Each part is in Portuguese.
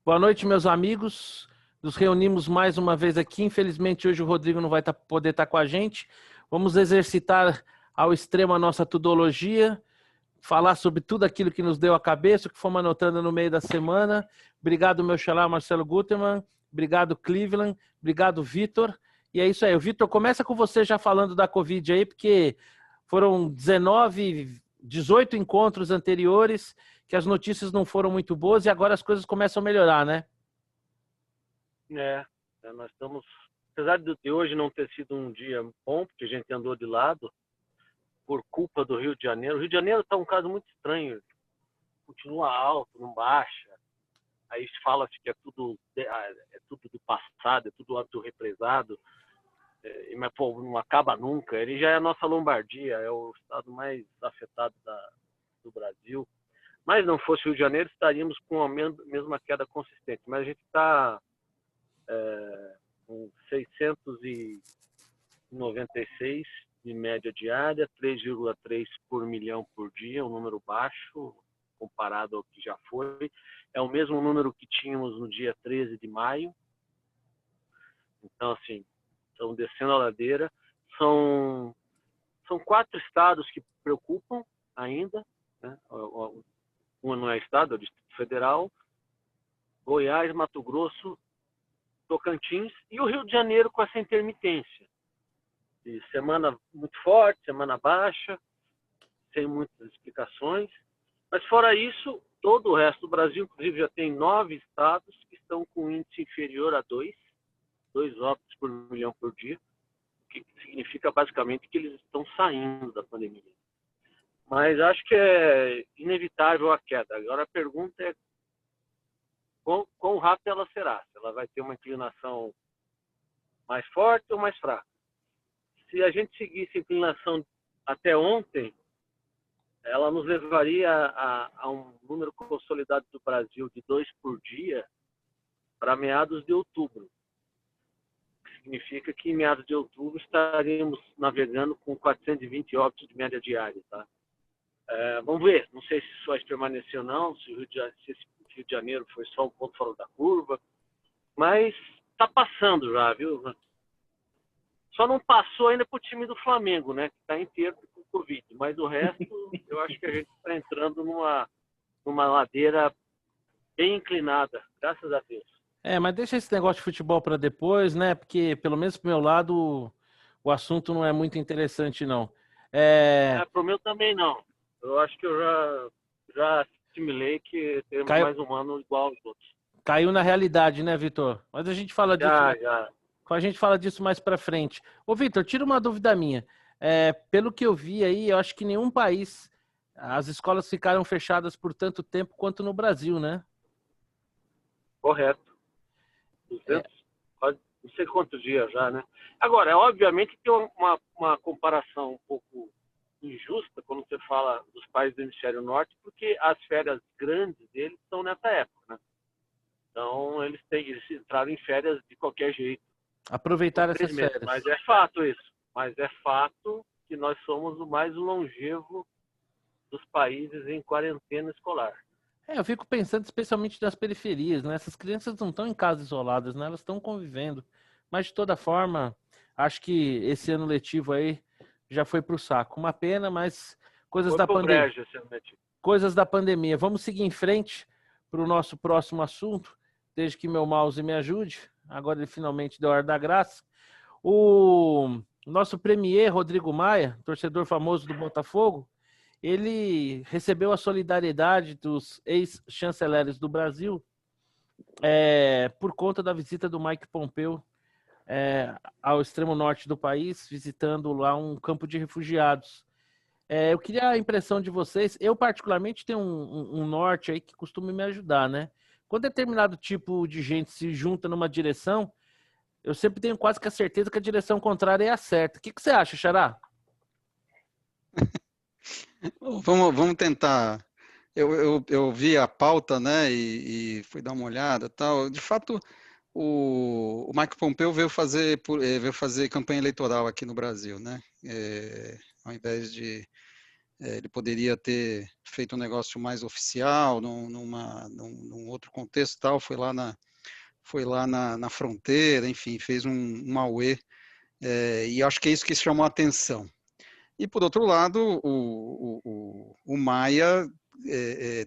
Boa noite, meus amigos. Nos reunimos mais uma vez aqui. Infelizmente, hoje o Rodrigo não vai poder estar com a gente. Vamos exercitar ao extremo a nossa tudologia, falar sobre tudo aquilo que nos deu a cabeça, o que fomos anotando no meio da semana. Obrigado, meu xará Marcelo Gutermann. Obrigado, Cleveland. Obrigado, Vitor. E é isso aí. O Vitor, começa com você já falando da Covid aí, porque foram 19, 18 encontros anteriores que as notícias não foram muito boas e agora as coisas começam a melhorar, né? Nós estamos, apesar de hoje não ter sido um dia bom, porque a gente andou de lado, por culpa do Rio de Janeiro. O Rio de Janeiro está um caso muito estranho, continua alto, não baixa. Aí fala-se que é tudo do passado, é tudo hábito represado, mas pô, não acaba nunca. Ele já é a nossa Lombardia, é o estado mais afetado do Brasil. Mas não fosse o Rio de Janeiro, estaríamos com a mesma queda consistente. Mas a gente está com 696 de média diária, 3,3 por milhão por dia, um número baixo comparado ao que já foi. É o mesmo número que tínhamos no dia 13 de maio. Então, assim, estão descendo a ladeira. São 4 estados que preocupam ainda, né? Um não é estado, é o Distrito Federal, Goiás, Mato Grosso, Tocantins e o Rio de Janeiro com essa intermitência. De semana muito forte, semana baixa, sem muitas explicações. Mas fora isso, todo o resto do Brasil, inclusive já tem 9 estados que estão com índice inferior a 2 óbitos por milhão por dia, o que significa basicamente que eles estão saindo da pandemia. Mas acho que é inevitável a queda. Agora a pergunta é quão rápida ela será. Se ela vai ter uma inclinação mais forte ou mais fraca. Se a gente seguisse a inclinação até ontem, ela nos levaria a um número consolidado do Brasil de 2 por dia para meados de outubro. Significa que em meados de outubro estaríamos navegando com 420 óbitos de média diária. Tá? Vamos ver, não sei se isso vai permanecer ou não, se esse Rio de Janeiro foi só um ponto fora da curva, mas está passando já, viu? Só não passou ainda para o time do Flamengo, né? Que está inteiro com Covid, mas o resto, eu acho que a gente está entrando numa ladeira bem inclinada, graças a Deus. Mas deixa esse negócio de futebol para depois, né? Porque, pelo menos pro meu lado, o assunto não é muito interessante, não. Pro meu também não. Eu acho que eu já assimilei que teremos mais um ano igual aos outros. Caiu na realidade, né, Vitor? Mas a gente fala disso. Já. A gente fala disso mais para frente. Ô, Vitor, tira uma dúvida minha. Pelo que eu vi aí, eu acho que nenhum país, as escolas ficaram fechadas por tanto tempo quanto no Brasil, né? Correto. 200, quase não sei quantos dias já, né? Agora, obviamente tem uma comparação um pouco injusta quando você fala dos países do hemisfério norte, porque as férias grandes deles estão nessa época, né? Então, eles entraram em férias de qualquer jeito. Aproveitar essas férias. Mas é fato isso. Mas é fato que nós somos o mais longevo dos países em quarentena escolar. Eu fico pensando especialmente nas periferias, né? Essas crianças não estão em casas isoladas, né? Elas estão convivendo. Mas, de toda forma, acho que esse ano letivo aí já foi para o saco. Uma pena, mas coisas da pandemia. Coisas da pandemia. Vamos seguir em frente para o nosso próximo assunto, desde que meu mouse me ajude. Agora ele finalmente deu ar da graça. O nosso premier, Rodrigo Maia, torcedor famoso do Botafogo, ele recebeu a solidariedade dos ex-chanceleres do Brasil por conta da visita do Mike Pompeo ao extremo norte do país, visitando lá um campo de refugiados. Eu queria a impressão de vocês. Eu, particularmente, tenho um norte aí que costuma me ajudar, né? Quando determinado tipo de gente se junta numa direção, eu sempre tenho quase que a certeza que a direção contrária é a certa. O que você acha, Xará? Vamos tentar. Eu vi a pauta, né, e fui dar uma olhada, tal. De fato, o Mike Pompeo veio fazer campanha eleitoral aqui no Brasil, né? Ao invés de Ele poderia ter feito um negócio mais oficial, num outro contexto, tal. Foi lá na fronteira, enfim, fez um auê, e acho que é isso que chamou a atenção. E, por outro lado, o Maia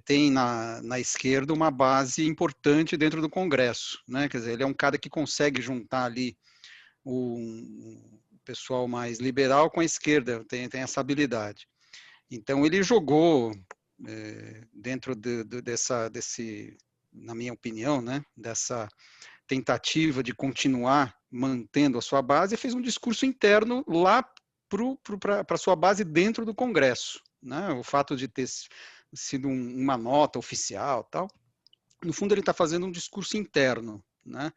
tem na esquerda uma base importante dentro do Congresso, né? Quer dizer, ele é um cara que consegue juntar ali o pessoal mais liberal com a esquerda, tem essa habilidade. Então, ele jogou dentro na minha opinião, né, dessa tentativa de continuar mantendo a sua base, e fez um discurso interno lá para a sua base dentro do Congresso, né? O fato de ter sido uma nota oficial, tal, no fundo ele está fazendo um discurso interno, né?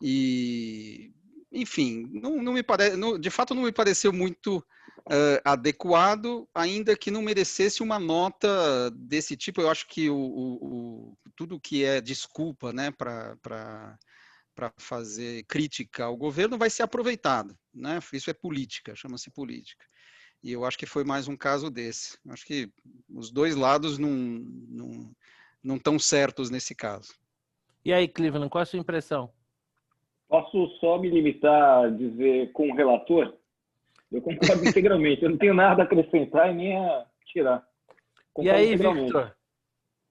E, enfim, não me parece, de fato não me pareceu muito adequado, ainda que não merecesse uma nota desse tipo. Eu acho que tudo que é desculpa, né, para fazer crítica ao governo vai ser aproveitado, né? Isso é política, chama-se política. E eu acho que foi mais um caso desse. Acho que os dois lados não estão certos nesse caso. E aí, Cleveland, qual a sua impressão? Posso só me limitar a dizer com o relator? Eu concordo integralmente. Eu não tenho nada a acrescentar e nem a tirar. Concordo e aí, Victor?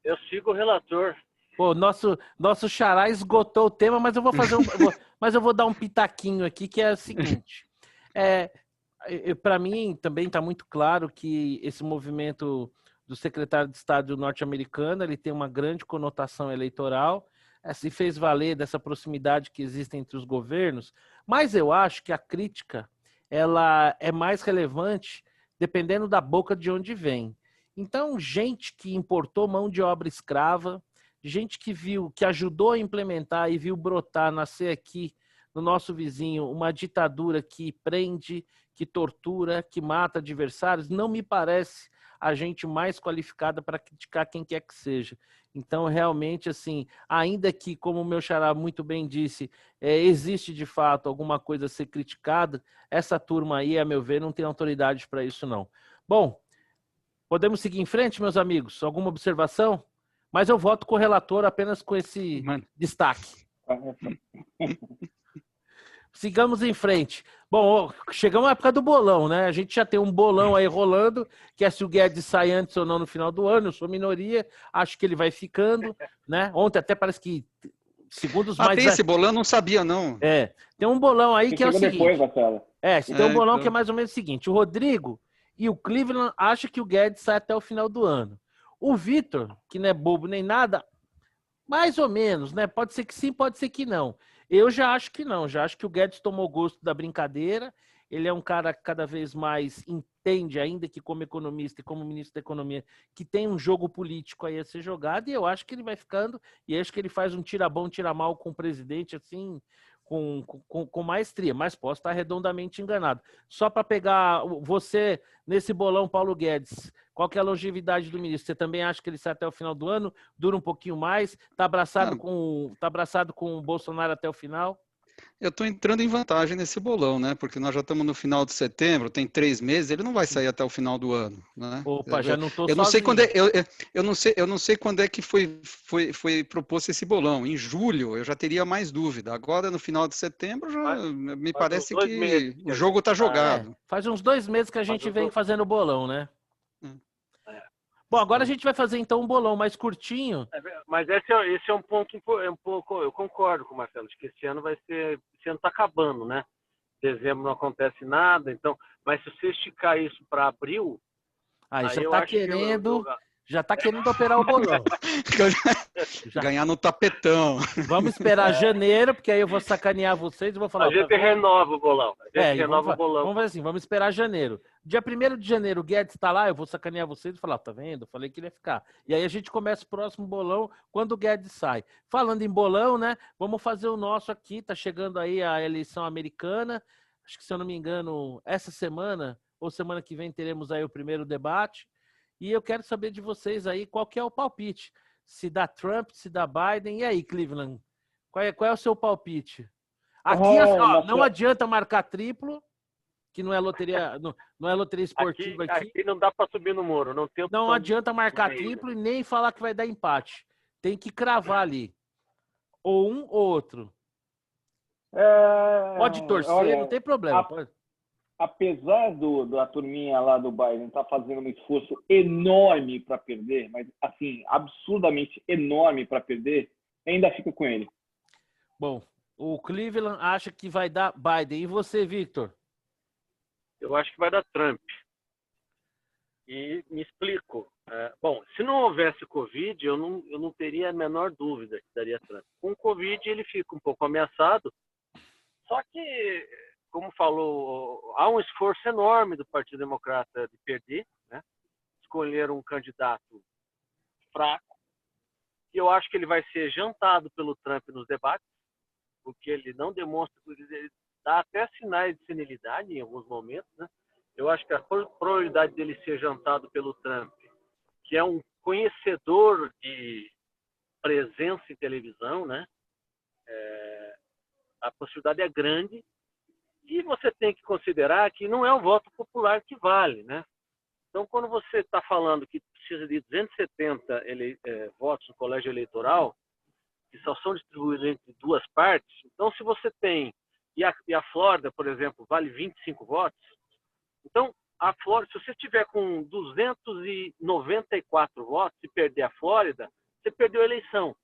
Eu sigo o relator. Pô, nosso xará esgotou o tema, mas eu vou fazer mas eu vou dar um pitaquinho aqui, que é o seguinte. Para mim, também está muito claro que esse movimento do secretário de Estado norte-americano, ele tem uma grande conotação eleitoral, se fez valer dessa proximidade que existe entre os governos, mas eu acho que a crítica ela é mais relevante dependendo da boca de onde vem. Então, gente que importou mão de obra escrava, gente que viu, que ajudou a implementar e viu brotar, nascer aqui no nosso vizinho uma ditadura que prende, que tortura, que mata adversários, não me parece a gente mais qualificada para criticar quem quer que seja. Então, realmente, assim, ainda que, como o meu xará muito bem disse, existe de fato alguma coisa a ser criticada, essa turma aí, a meu ver, não tem autoridade para isso, não. Bom, podemos seguir em frente, meus amigos? Alguma observação? Mas eu voto com o relator apenas com esse destaque. Sigamos em frente. Bom, chegamos à época do bolão, né? A gente já tem um bolão aí rolando, que é se o Guedes sai antes ou não no final do ano. Eu sou minoria, acho que ele vai ficando, né? Ontem até parece que, segundo os mais... tem esse bolão? Não sabia, não. Tem um bolão aí que é o seguinte... Depois, Marcelo. Tem um bolão que é mais ou menos o seguinte. O Rodrigo e o Cleveland acham que o Guedes sai até o final do ano. O Vitor, que não é bobo nem nada, mais ou menos, né? Pode ser que sim, pode ser que não. Eu já acho que não, já acho que o Guedes tomou gosto da brincadeira, ele é um cara que cada vez mais entende, ainda que como economista e como ministro da Economia, que tem um jogo político aí a ser jogado, e eu acho que ele vai ficando, e acho que ele faz um tira bom, tira mal com o presidente, assim, com maestria, mas posso estar redondamente enganado. Só para pegar você, nesse bolão, Paulo Guedes, qual que é a longevidade do ministro? Você também acha que ele sai até o final do ano? Dura um pouquinho mais? Está abraçado com o Bolsonaro até o final? Eu estou entrando em vantagem nesse bolão, né? Porque nós já estamos no final de setembro, tem 3 meses, ele não vai sair até o final do ano, né? Opa, já não estou sozinho. Não sei quando eu não sei quando é que foi proposto esse bolão. Em julho eu já teria mais dúvida. Agora no final de setembro já me parece que o jogo está jogado. Faz uns 2 meses que a gente vem fazendo bolão, né? Bom, agora a gente vai fazer então um bolão mais curtinho. Mas esse é um ponto eu concordo com o Marcelo, de que esse ano está acabando, né? Dezembro não acontece nada, então, mas se você esticar isso para abril, aí já está querendo operar o bolão. Ganhar no tapetão. Vamos esperar janeiro, porque aí eu vou sacanear vocês e vou falar... A gente renova o bolão. Renova o bolão. Vamos fazer assim, vamos esperar janeiro. Dia 1º de janeiro, o Guedes está lá, eu vou sacanear vocês e falar, tá vendo? Eu falei que ele ia ficar. E aí a gente começa o próximo bolão quando o Guedes sai. Falando em bolão, né? Vamos fazer o nosso aqui, tá chegando aí a eleição americana. Acho que, se eu não me engano, essa semana ou semana que vem teremos aí o primeiro debate. E eu quero saber de vocês aí qual que é o palpite. Se dá Trump, se dá Biden. E aí, Cleveland? Qual é o seu palpite? Aqui, não adianta marcar triplo. que não é loteria, não é loteria esportiva aqui. Aqui não dá para subir no muro. Não adianta marcar triplo e nem falar que vai dar empate. Tem que cravar ali. Ou um ou outro. Pode torcer, olha, não tem problema. Apesar da turminha lá do Biden estar fazendo um esforço enorme para perder, mas assim, absurdamente enorme para perder, ainda fico com ele. Bom, o Cleveland acha que vai dar Biden. E você, Victor? Eu acho que vai dar Trump. E me explico. Bom, se não houvesse Covid, eu não teria a menor dúvida que daria Trump. Com Covid, ele fica um pouco ameaçado. Só que, como falou, há um esforço enorme do Partido Democrata de perder, né? Escolher um candidato fraco. E eu acho que ele vai ser jantado pelo Trump nos debates, porque ele não demonstra, ele dá até sinais de senilidade em alguns momentos, né? Eu acho que a probabilidade dele ser jantado pelo Trump, que é um conhecedor de presença em televisão, né? A possibilidade é grande. E você tem que considerar que não é o voto popular que vale, né? Então, quando você está falando que precisa de 270 votos no colégio eleitoral, que só são distribuídos entre duas partes, então se você tem, e a Flórida, por exemplo, vale 25 votos, então a Flórida, se você tiver com 294 votos e perder a Flórida, você perdeu a eleição,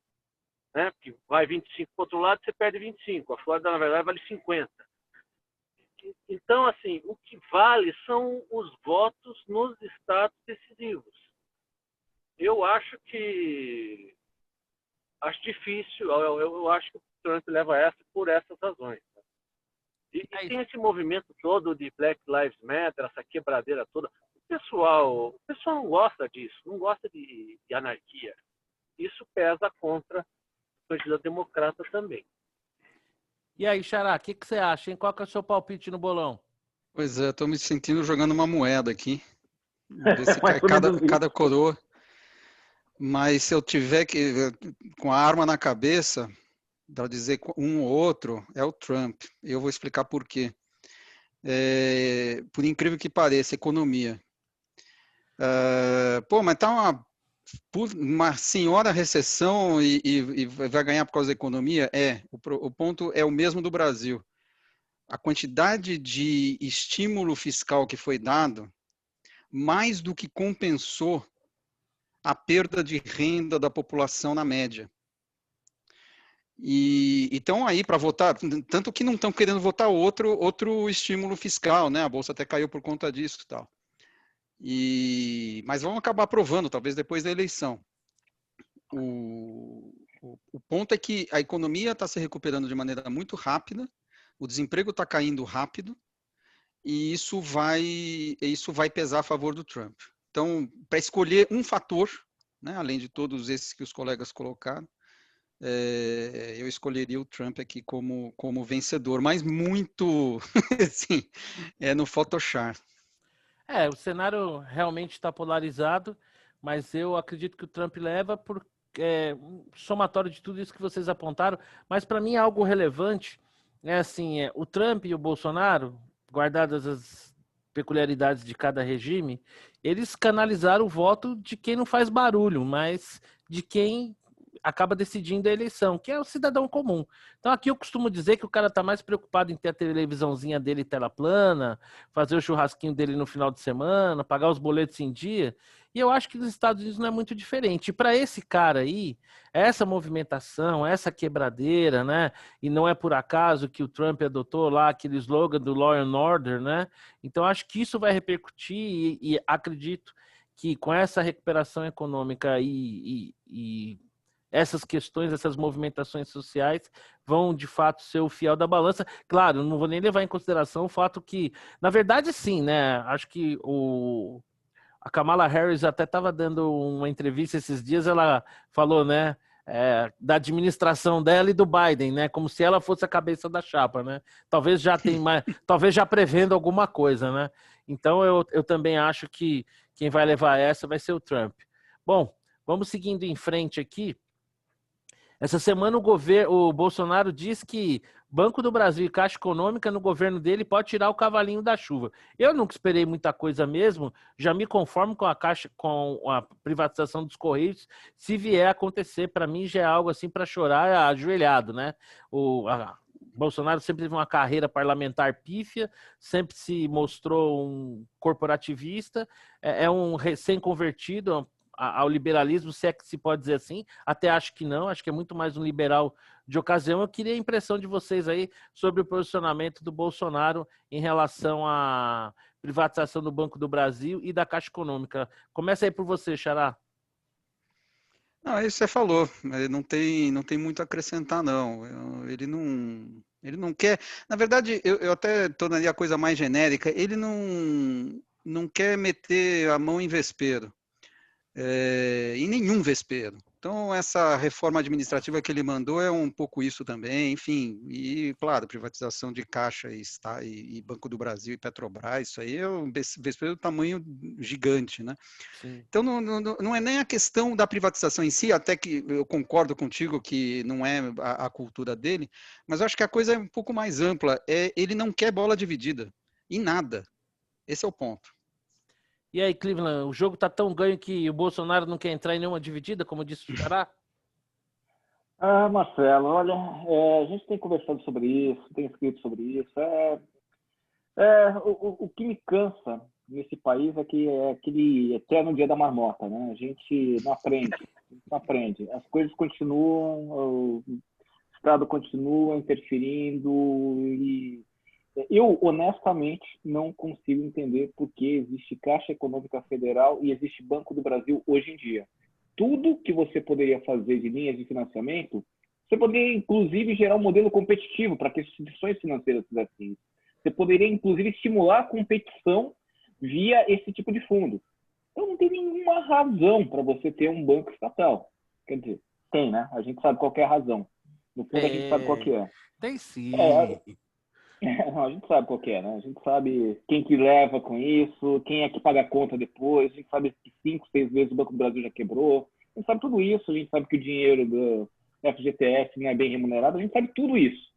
né? Porque vai 25 para o outro lado, você perde 25. A Flórida, na verdade, vale 50. Então, assim, o que vale são os votos nos estados decisivos. Eu acho difícil, eu acho que o Trump leva essa por essas razões. E tem esse movimento todo de Black Lives Matter, essa quebradeira toda. O pessoal não gosta disso, não gosta de anarquia. Isso pesa contra o candidato democrata também. E aí, Xará, o que você acha, hein? Qual que é o seu palpite no bolão? Pois é, estou me sentindo jogando uma moeda aqui. Ver se cai cada coroa. Mas se eu tiver que, com a arma na cabeça, para dizer um ou outro, é o Trump. Eu vou explicar por quê. Por incrível que pareça, economia. Mas tá uma senhora recessão e vai ganhar por causa da economia? O ponto é o mesmo do Brasil. A quantidade de estímulo fiscal que foi dado, mais do que compensou a perda de renda da população na média. E estão aí para votar, tanto que não estão querendo votar outro estímulo fiscal, né? A Bolsa até caiu por conta disso e tal. Mas vão acabar aprovando, talvez depois da eleição. O ponto é que a economia está se recuperando de maneira muito rápida, o desemprego está caindo rápido, e isso vai pesar a favor do Trump. Então, para escolher um fator, né, além de todos esses que os colegas colocaram, eu escolheria o Trump aqui como vencedor, mas muito assim, no Photoshop. O cenário realmente está polarizado, mas eu acredito que o Trump leva por somatório de tudo isso que vocês apontaram. Mas para mim algo relevante o Trump e o Bolsonaro, guardadas as peculiaridades de cada regime, eles canalizaram o voto de quem não faz barulho, mas de quem acaba decidindo a eleição, que é o cidadão comum. Então aqui eu costumo dizer que o cara está mais preocupado em ter a televisãozinha dele tela plana, fazer o churrasquinho dele no final de semana, pagar os boletos em dia, e eu acho que nos Estados Unidos não é muito diferente. E para esse cara aí, essa movimentação, essa quebradeira, né? E não é por acaso que o Trump adotou lá aquele slogan do Law and Order, né? Então acho que isso vai repercutir e acredito que com essa recuperação econômica e essas questões, essas movimentações sociais vão, de fato, ser o fiel da balança. Claro, não vou nem levar em consideração o fato que, na verdade, sim, né? Acho que a Kamala Harris até estava dando uma entrevista esses dias, ela falou, né, da administração dela e do Biden, né? Como se ela fosse a cabeça da chapa, né? Talvez já tem mais, talvez já prevendo alguma coisa, né? Então eu também acho que quem vai levar essa vai ser o Trump. Bom, vamos seguindo em frente aqui. Essa semana o Bolsonaro diz que Banco do Brasil e Caixa Econômica no governo dele pode tirar o cavalinho da chuva. Eu nunca esperei muita coisa mesmo, já me conformo com a privatização dos Correios, se vier a acontecer, para mim já é algo assim para chorar ajoelhado, né? Bolsonaro sempre teve uma carreira parlamentar pífia, sempre se mostrou um corporativista, é um recém-convertido ao liberalismo, se é que se pode dizer assim. Até acho que não, acho que é muito mais um liberal de ocasião. Eu queria a impressão de vocês aí sobre o posicionamento do Bolsonaro em relação à privatização do Banco do Brasil e da Caixa Econômica. Começa aí por você, Xará. Não, é isso que você falou, não tem muito a acrescentar, não. Ele não quer. Na verdade, eu até tornaria a coisa mais genérica, ele não quer meter a mão em vespeiro. Em nenhum vespeiro. Então, essa reforma administrativa que ele mandou é um pouco isso também, enfim, e, claro, privatização de Caixa e Banco do Brasil e Petrobras, isso aí é um vespeiro do tamanho gigante, né? Sim. Então, não é nem a questão da privatização em si, até que eu concordo contigo que não é a cultura dele, mas eu acho que a coisa é um pouco mais ampla, ele não quer bola dividida, em nada. Esse é o ponto. E aí, Cleveland, o jogo tá tão ganho que o Bolsonaro não quer entrar em nenhuma dividida, como disse o Xará? Marcelo, olha, a gente tem conversado sobre isso, tem escrito sobre isso. O que me cansa nesse país é que é aquele eterno dia da marmota, né? A gente não aprende. As coisas continuam, o Estado continua interferindo e eu, honestamente, não consigo entender por que existe Caixa Econômica Federal e existe Banco do Brasil hoje em dia. Tudo que você poderia fazer de linhas de financiamento, você poderia, inclusive, gerar um modelo competitivo para que as instituições financeiras fizessem isso. Você poderia, inclusive, estimular a competição via esse tipo de fundo. Então, não tem nenhuma razão para você ter um banco estatal. Quer dizer, tem, né? A gente sabe qual é a razão. No fundo, a gente sabe qual que é. Tem sim. Não, a gente sabe qual que é, né? A gente sabe quem que leva com isso, quem é que paga a conta depois, a gente sabe que 5, 6 vezes o Banco do Brasil já quebrou, a gente sabe tudo isso, a gente sabe que o dinheiro do FGTS não é bem remunerado, a gente sabe tudo isso.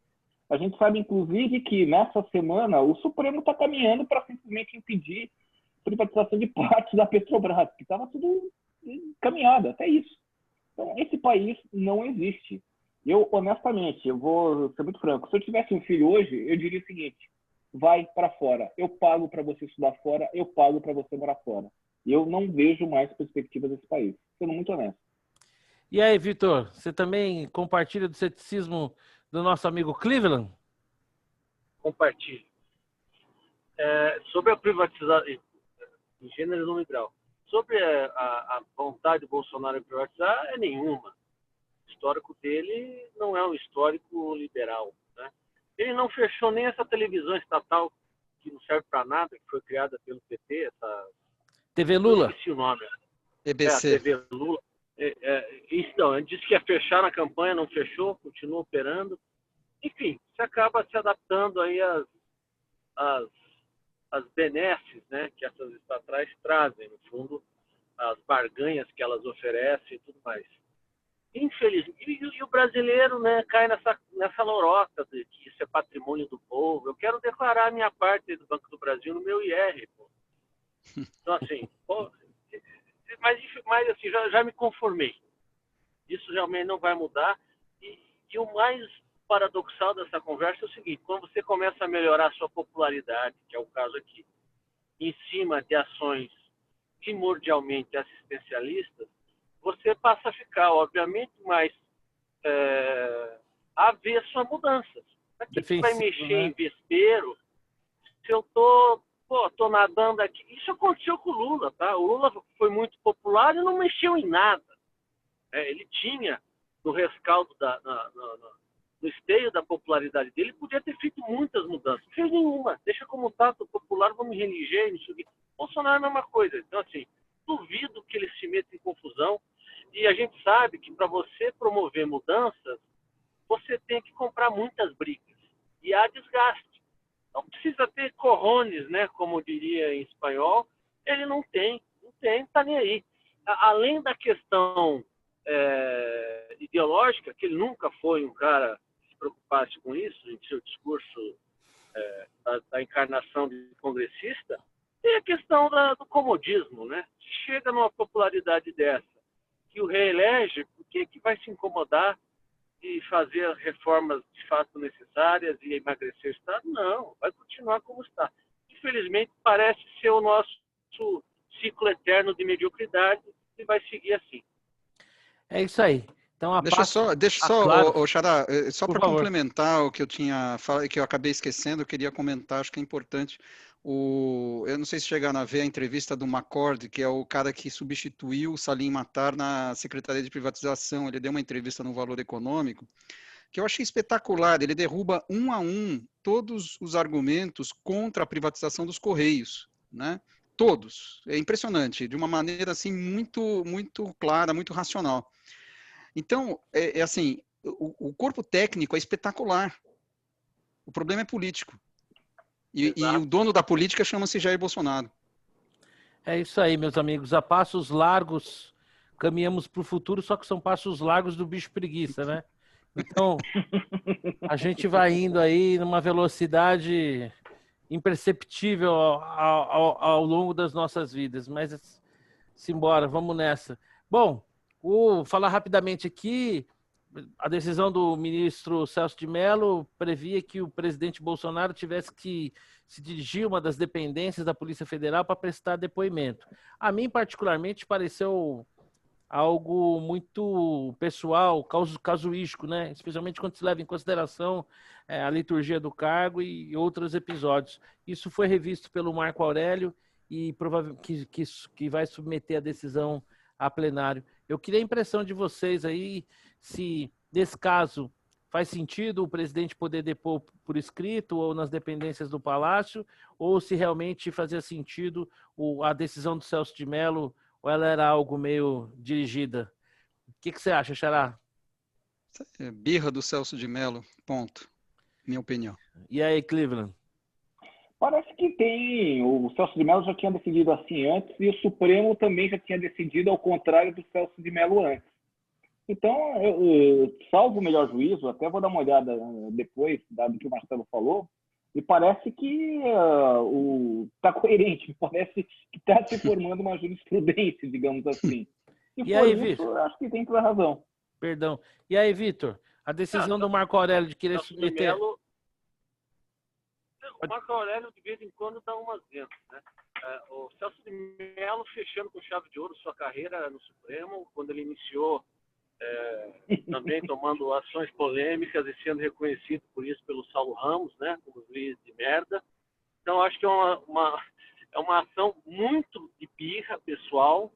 A gente sabe, inclusive, que nessa semana o Supremo está caminhando para simplesmente impedir a privatização de parte da Petrobras, que estava tudo encaminhado, até isso. Então, esse país não existe. Eu, honestamente, eu vou ser muito franco, se eu tivesse um filho hoje, eu diria o seguinte: vai para fora, eu pago para você estudar fora, eu pago para você morar fora. Eu não vejo mais perspectiva desse país, sendo muito honesto. E aí, Vitor, você também compartilha do ceticismo do nosso amigo Cleveland? Compartilho. Sobre a privatização, em gênero e número e grau, sobre a vontade do Bolsonaro em privatizar, é nenhuma. O histórico dele não é um histórico liberal, né? Ele não fechou nem essa televisão estatal que não serve para nada, que foi criada pelo PT, essa TV Lula? Eu esqueci o nome. EBC. A TV Lula. Então, ele disse que ia fechar na campanha, não fechou, continua operando. Enfim, você acaba se adaptando aí às benesses, né, que essas estatais trazem, no fundo, as barganhas que elas oferecem e tudo mais. Infelizmente, e o brasileiro, né, cai nessa lorota de que isso é patrimônio do povo. Eu quero declarar a minha parte do Banco do Brasil no meu IR, pô. Então, assim, mas assim, já me conformei. Isso realmente não vai mudar. E o mais paradoxal dessa conversa é o seguinte: quando você começa a melhorar a sua popularidade, que é o caso aqui, em cima de ações primordialmente assistencialistas, você passa a ficar, obviamente, mais avesso a mudanças. Para que vai mexer, né, em vespeiro se eu tô nadando aqui? Isso aconteceu com o Lula, tá? O Lula foi muito popular e não mexeu em nada. Ele tinha, no rescaldo, no esteio da popularidade dele, podia ter feito muitas mudanças. Não fez nenhuma. Deixa como está, tô popular, vamos me reeleger, não sei o quê. Bolsonaro é a mesma coisa. Então, assim, duvido que ele se meta em confusão. E a gente sabe que para você promover mudanças, você tem que comprar muitas brigas. E há desgaste. Não precisa ter cojones, né, como diria em espanhol. Ele não tem, tá nem aí. Além da questão ideológica, que ele nunca foi um cara que se preocupasse com isso, em seu discurso da encarnação de congressista, tem a questão do comodismo, né? Chega numa popularidade dessa, que o reelege, por que vai se incomodar de fazer reformas de fato necessárias e emagrecer o Estado? Não, vai continuar como está. Infelizmente, parece ser o nosso ciclo eterno de mediocridade e vai seguir assim. É isso aí. Então, deixa só, claro. Xará, só para favor. complementar o que eu tinha falado, que eu acabei esquecendo, eu queria comentar, acho que é importante. Eu não sei se chegaram a ver a entrevista do McCord, que é o cara que substituiu o Salim Matar na Secretaria de Privatização. Ele deu uma entrevista no Valor Econômico, que eu achei espetacular. Ele derruba um a um todos os argumentos contra a privatização dos Correios, né? Todos. É impressionante, de uma maneira assim muito, muito clara, muito racional. Então, assim, o corpo técnico é espetacular. O problema é político. E o dono da política chama-se Jair Bolsonaro. É isso aí, meus amigos. A passos largos caminhamos para o futuro, só que são passos largos do bicho preguiça, né? Então, a gente vai indo aí numa velocidade imperceptível ao longo das nossas vidas. Mas, simbora, vamos nessa. Bom, vou falar rapidamente aqui. A decisão do ministro Celso de Mello previa que o presidente Bolsonaro tivesse que se dirigir a uma das dependências da Polícia Federal para prestar depoimento. A mim, particularmente, pareceu algo muito pessoal, casuístico, né? Especialmente quando se leva em consideração a liturgia do cargo e outros episódios. Isso foi revisto pelo Marco Aurélio e provavelmente que vai submeter a decisão a plenário. Eu queria a impressão de vocês aí, se nesse caso faz sentido o presidente poder depor por escrito ou nas dependências do Palácio, ou se realmente fazia sentido a decisão do Celso de Mello, ou ela era algo meio dirigida. O que você acha, Xará? Birra do Celso de Mello, ponto. Minha opinião. E aí, Cleveland? Parece que tem. O Celso de Mello já tinha decidido assim antes e o Supremo também já tinha decidido ao contrário do Celso de Mello antes. Então, salvo o melhor juízo, até vou dar uma olhada depois, dado que o Marcelo falou, e parece que está coerente, parece que está se formando uma jurisprudência, digamos assim. E aí, Vitor? Acho que tem toda a razão. Perdão. E aí, Vitor? A decisão do Marco Aurélio de querer submeter... O Marco Aurélio, de vez em quando, dá umas ventas, né? O Celso de Mello fechando com chave de ouro sua carreira no Supremo, quando ele iniciou também tomando ações polêmicas e sendo reconhecido por isso pelo Saulo Ramos, né, como juiz de merda. Então, acho que é uma ação muito de birra pessoal,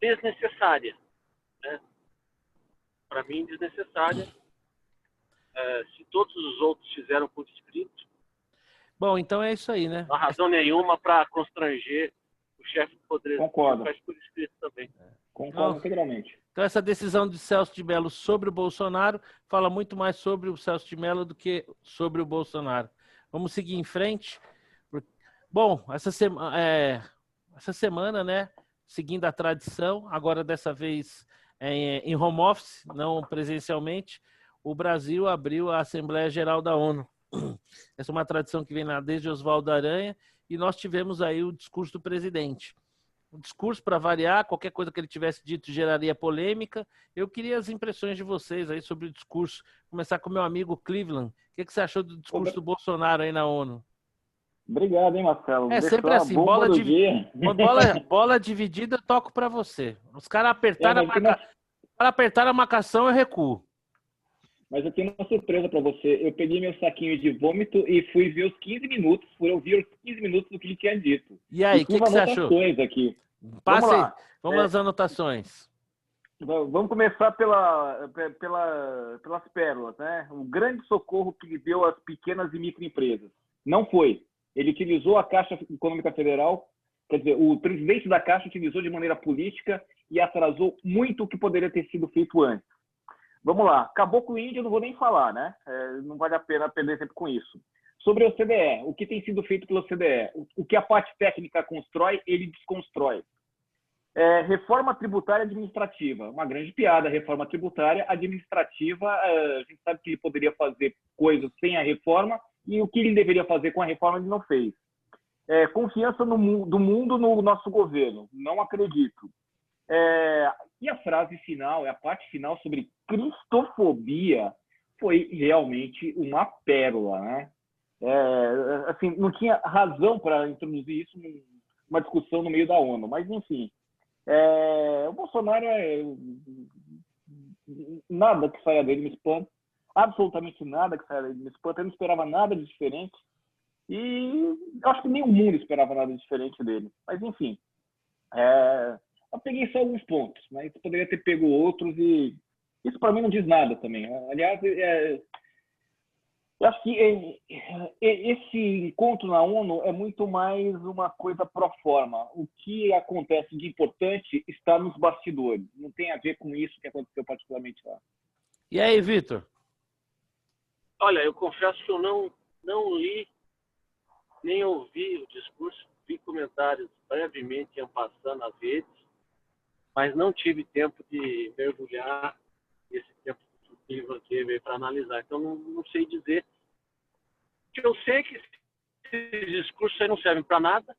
desnecessária, né? Para mim, desnecessária. Se todos os outros fizeram por escrito, bom, então é isso aí, né? Não há razão nenhuma para constranger o chefe do Poder Concordo. Faz por escrito também. Concordo integralmente. Então, essa decisão de Celso de Mello sobre o Bolsonaro fala muito mais sobre o Celso de Mello do que sobre o Bolsonaro. Vamos seguir em frente. Bom, essa semana, né, seguindo a tradição, agora dessa vez em home office, não presencialmente, o Brasil abriu a Assembleia Geral da ONU. Essa é uma tradição que vem desde Oswaldo Aranha, e nós tivemos aí o discurso do presidente. O discurso, para variar, qualquer coisa que ele tivesse dito geraria polêmica. Eu queria as impressões de vocês aí sobre o discurso. Começar com o meu amigo Cleveland. O que você achou do discurso do Bolsonaro aí na ONU? Obrigado, hein, Marcelo. É sempre assim, bola dividida, eu toco para você. Os caras apertaram a marcação, eu recuo. Mas eu tenho uma surpresa para você. Eu peguei meu saquinho de vômito e fui ver os 15 minutos, fui ouvir os 15 minutos do que ele tinha dito. E aí, o que você achou? Aqui. Passe, vamos às anotações. Vamos começar pelas pérolas, né? O grande socorro que deu às pequenas e microempresas. Não foi. Ele utilizou a Caixa Econômica Federal, quer dizer, o presidente da Caixa utilizou de maneira política e atrasou muito o que poderia ter sido feito antes. Vamos lá. Caboclo Índio, eu não vou nem falar, né? Não vale a pena perder tempo com isso. Sobre a OCDE, o que tem sido feito pela OCDE? O que a parte técnica constrói, ele desconstrói. Reforma tributária administrativa. Uma grande piada, reforma tributária administrativa. A gente sabe que ele poderia fazer coisas sem a reforma e o que ele deveria fazer com a reforma ele não fez. Confiança do mundo no nosso governo. Não acredito. E a frase final, a parte final sobre cristofobia foi realmente uma pérola, né? Assim, não tinha razão para introduzir isso numa discussão no meio da ONU, mas enfim. O Bolsonaro nada que saia dele me espanta, absolutamente nada que saia dele me espanta. Eu não esperava nada de diferente e acho que nem o mundo esperava nada de diferente dele. Mas enfim, eu peguei só alguns pontos, mas poderia ter pego outros e isso para mim não diz nada também. Aliás, eu acho que esse encontro na ONU é muito mais uma coisa pro forma. O que acontece de importante está nos bastidores. Não tem a ver com isso que aconteceu particularmente lá. E aí, Vitor? Olha, eu confesso que eu não li, nem ouvi o discurso, vi comentários brevemente passando nas redes, mas não tive tempo de mergulhar nesse tempo que Ivan teve para analisar. Então, não sei dizer. Eu sei que esses discursos aí não servem para nada.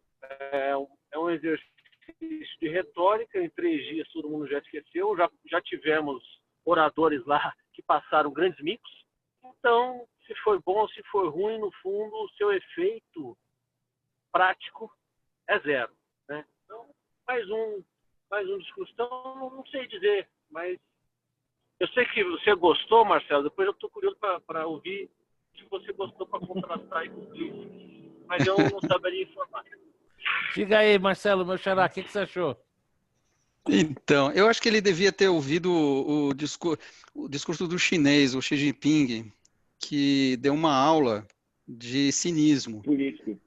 É um exercício de retórica. Em 3 dias todo mundo já esqueceu. Já tivemos oradores lá que passaram grandes micos. Então, se foi bom ou se foi ruim, no fundo, o seu efeito prático é zero, né? Então, mais um discurso. Então, não sei dizer, mas eu sei que você gostou, Marcelo. Depois eu estou curioso para ouvir se você gostou, para contrastar aí com o Ulisses. Mas eu não saberia informar. Diga aí, Marcelo, meu xará, o que você achou? Então, eu acho que ele devia ter ouvido o discurso do chinês, o Xi Jinping, que deu uma aula de cinismo. Político.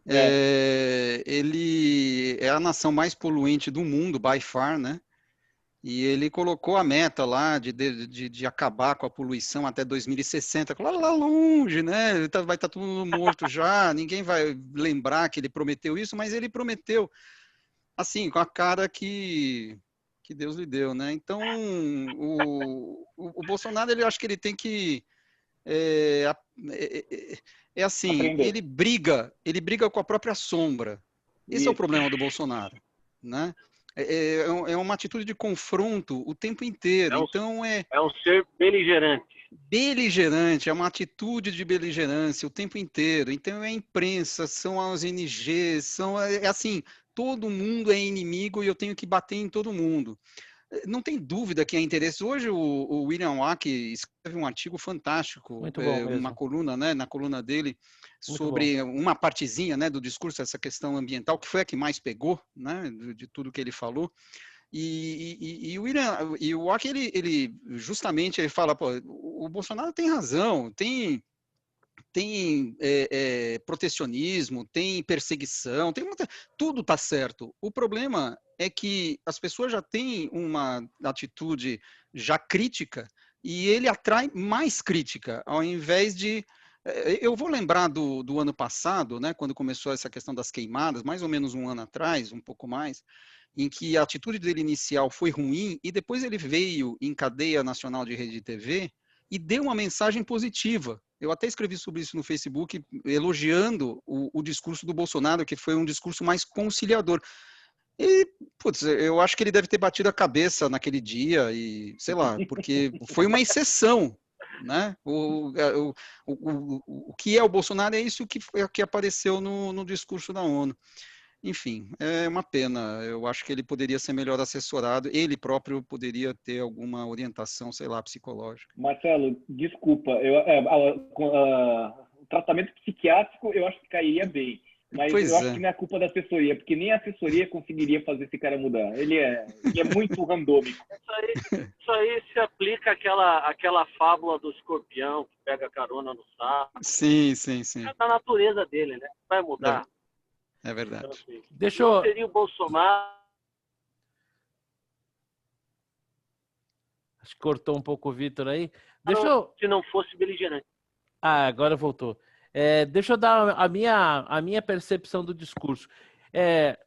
Ele é a nação mais poluente do mundo, by far, né? E ele colocou a meta lá de acabar com a poluição até 2060, lá longe, né? Vai estar todo mundo morto já, ninguém vai lembrar que ele prometeu isso, mas ele prometeu, assim, com a cara que Deus lhe deu, né? Então, o Bolsonaro, eu acho que ele tem que assim, aprender. ele briga com a própria sombra. Esse é o problema do Bolsonaro, né? É uma atitude de confronto o tempo inteiro. Então é um ser beligerante. Beligerante, é uma atitude de beligerância o tempo inteiro. Então é a imprensa, são as ONGs, assim, todo mundo é inimigo e eu tenho que bater em todo mundo. Não tem dúvida que há interesse. Hoje o William Wack escreve um artigo fantástico, Muito bom mesmo. uma coluna, né, na coluna dele, Muito sobre bom. uma partezinha, né, do discurso, essa questão ambiental, que foi a que mais pegou, né, de tudo que ele falou. E o Wack, ele justamente ele fala, pô, o Bolsonaro tem razão, tem protecionismo, tem perseguição, tudo está certo. O problema é que as pessoas já têm uma atitude já crítica e ele atrai mais crítica, ao invés de... Eu vou lembrar do ano passado, né, quando começou essa questão das queimadas, mais ou menos um ano atrás, um pouco mais, em que a atitude dele inicial foi ruim e depois ele veio em cadeia nacional de rede de TV e deu uma mensagem positiva. Eu até escrevi sobre isso no Facebook, elogiando o discurso do Bolsonaro, que foi um discurso mais conciliador. E, putz, eu acho que ele deve ter batido a cabeça naquele dia, e sei lá, porque foi uma exceção, né? O que é o Bolsonaro é isso que apareceu no discurso da ONU. Enfim, é uma pena. Eu acho que ele poderia ser melhor assessorado. Ele próprio poderia ter alguma orientação, sei lá, psicológica. Marcelo, desculpa. O tratamento psiquiátrico eu acho que cairia bem. Mas eu acho que não é culpa da assessoria, porque nem a assessoria conseguiria fazer esse cara mudar. Ele é muito randômico. Isso aí se aplica àquela fábula do escorpião que pega carona no sapo. Sim. É da natureza dele, né? Vai mudar. É verdade. Então, assim, Deixa eu... seria o Bolsonaro. Acho que cortou um pouco o Vitor aí. Se não fosse beligerante. Ah, agora voltou. Deixa eu dar a minha percepção do discurso.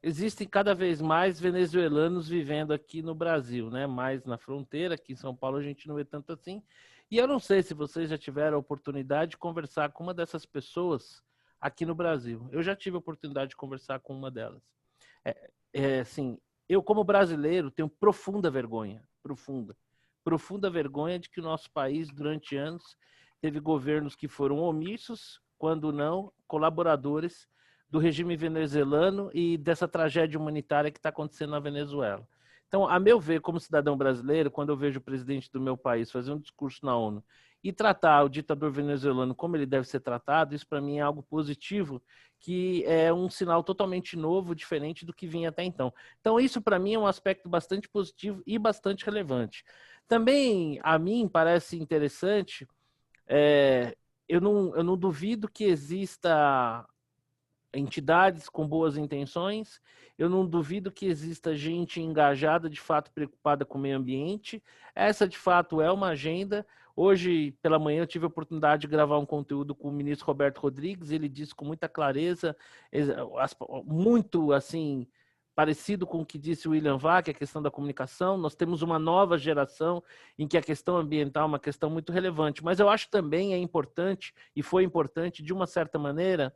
existem cada vez mais venezuelanos vivendo aqui no Brasil, né? Mais na fronteira, aqui em São Paulo a gente não vê tanto assim. E eu não sei se vocês já tiveram a oportunidade de conversar com uma dessas pessoas aqui no Brasil. Eu já tive a oportunidade de conversar com uma delas. Assim, eu como brasileiro tenho profunda vergonha, profunda vergonha de que o nosso país durante anos teve governos que foram omissos, quando não colaboradores do regime venezuelano e dessa tragédia humanitária que está acontecendo na Venezuela. Então, a meu ver, como cidadão brasileiro, quando eu vejo o presidente do meu país fazer um discurso na ONU e tratar o ditador venezuelano como ele deve ser tratado, isso para mim é algo positivo, que é um sinal totalmente novo, diferente do que vinha até então. Então, isso para mim é um aspecto bastante positivo e bastante relevante. Também, a mim, parece interessante, eu não duvido que exista entidades com boas intenções, eu não duvido que exista gente engajada, de fato preocupada com o meio ambiente. Essa, de fato, é uma agenda. Hoje, pela manhã, eu tive a oportunidade de gravar um conteúdo com o ministro Roberto Rodrigues, ele disse com muita clareza, muito assim, parecido com o que disse o William Vac, a questão da comunicação. Nós temos uma nova geração em que a questão ambiental é uma questão muito relevante, mas eu acho também é importante, e foi importante, de uma certa maneira,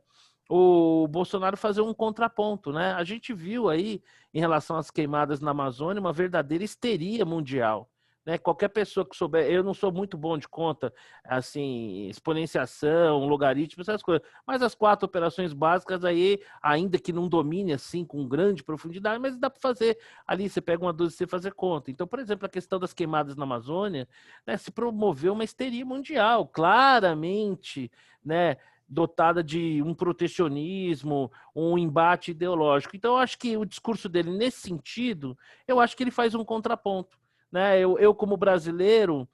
o Bolsonaro fazer um contraponto, né? A gente viu aí, em relação às queimadas na Amazônia, uma verdadeira histeria mundial, né? Qualquer pessoa que souber, eu não sou muito bom de conta, assim, exponenciação, logaritmo, essas coisas, mas as 4 operações básicas aí, ainda que não domine assim com grande profundidade, mas dá para fazer ali, você pega uma dúzia e você fazer conta. Então, por exemplo, a questão das queimadas na Amazônia, né, se promoveu uma histeria mundial, claramente, né? Dotada de um protecionismo, um embate ideológico. Então, eu acho que o discurso dele, nesse sentido, eu acho que ele faz um contraponto, né? Eu como brasileiro,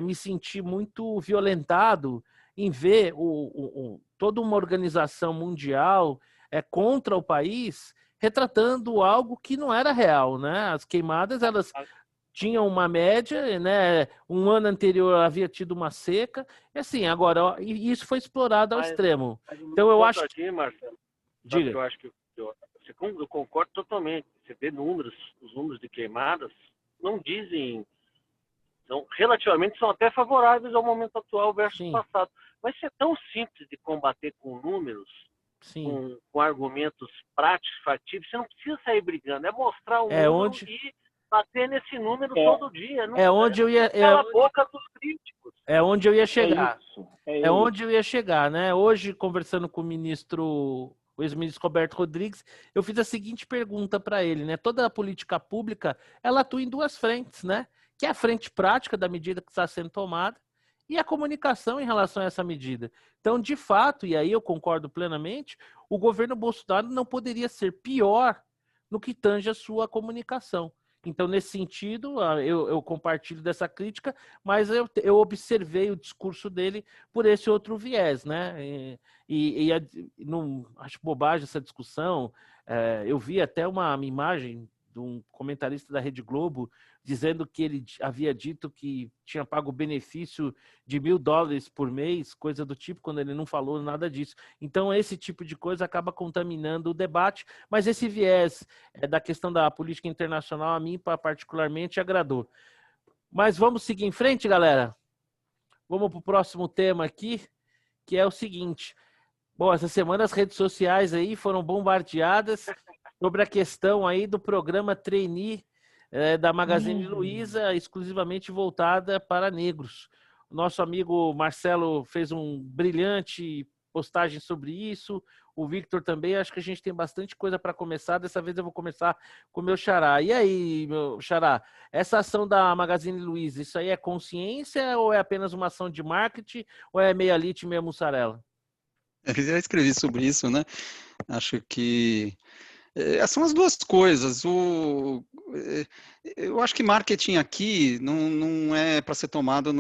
me senti muito violentado em ver toda uma organização mundial contra o país retratando algo que não era real, né? As queimadas, elas tinha uma média, né? Um ano anterior havia tido uma seca, e assim, agora, isso foi explorado ao extremo. Então eu acho que... Marcelo, diga. Eu acho que eu concordo totalmente. Você vê os números de queimadas não dizem, relativamente são até favoráveis ao momento atual versus o passado. Mas isso é tão simples de combater com números, com argumentos práticos, factíveis, você não precisa sair brigando, é mostrar o número e bater nesse número todo dia. Não onde eu ia, a boca dos críticos. É onde eu ia chegar. Onde eu ia chegar, né? Hoje, conversando com o ex-ministro Roberto Rodrigues, eu fiz a seguinte pergunta para ele, né? Toda a política pública, ela atua em 2 frentes, né? Que é a frente prática da medida que está sendo tomada e a comunicação em relação a essa medida. Então, de fato, e aí eu concordo plenamente, o governo Bolsonaro não poderia ser pior no que tange a sua comunicação. Então, nesse sentido, eu compartilho dessa crítica, mas eu observei o discurso dele por esse outro viés, né? Não acho bobagem essa discussão. Eu vi até uma imagem de um comentarista da Rede Globo dizendo que ele havia dito que tinha pago o benefício de $1.000 por mês, coisa do tipo, quando ele não falou nada disso. Então, esse tipo de coisa acaba contaminando o debate, mas esse viés da questão da política internacional, a mim particularmente agradou. Mas vamos seguir em frente, galera? Vamos para o próximo tema aqui, que é o seguinte. Bom, essa semana as redes sociais aí foram bombardeadas sobre a questão aí do programa Trainee da Magazine Luiza, exclusivamente voltada para negros. O nosso amigo Marcelo fez um brilhante postagem sobre isso, o Victor também. Acho que a gente tem bastante coisa para começar. Dessa vez eu vou começar com o meu xará. E aí, meu xará, essa ação da Magazine Luiza, isso aí é consciência ou é apenas uma ação de marketing ou é meia leite e meia mussarela? Eu já escrevi sobre isso, né? Acho que são as 2 coisas. Eu acho que marketing aqui não é para ser tomado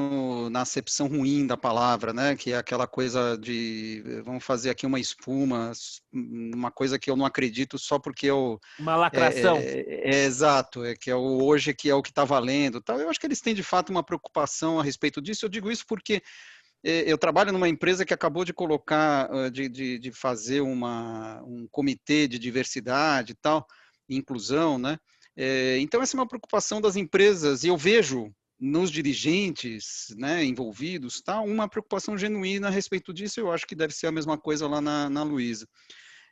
na acepção ruim da palavra, né? Que é aquela coisa de vamos fazer aqui uma espuma, uma coisa que eu não acredito só porque eu... Uma lacração. Exato, que é o hoje que é o que está valendo. Tal. Eu acho que eles têm de fato uma preocupação a respeito disso. Eu digo isso porque eu trabalho numa empresa que acabou de colocar, de fazer um comitê de diversidade e tal, inclusão, né? Então, essa é uma preocupação das empresas, e eu vejo nos dirigentes, né, envolvidos, tal, uma preocupação genuína a respeito disso. Eu acho que deve ser a mesma coisa lá na Luiza.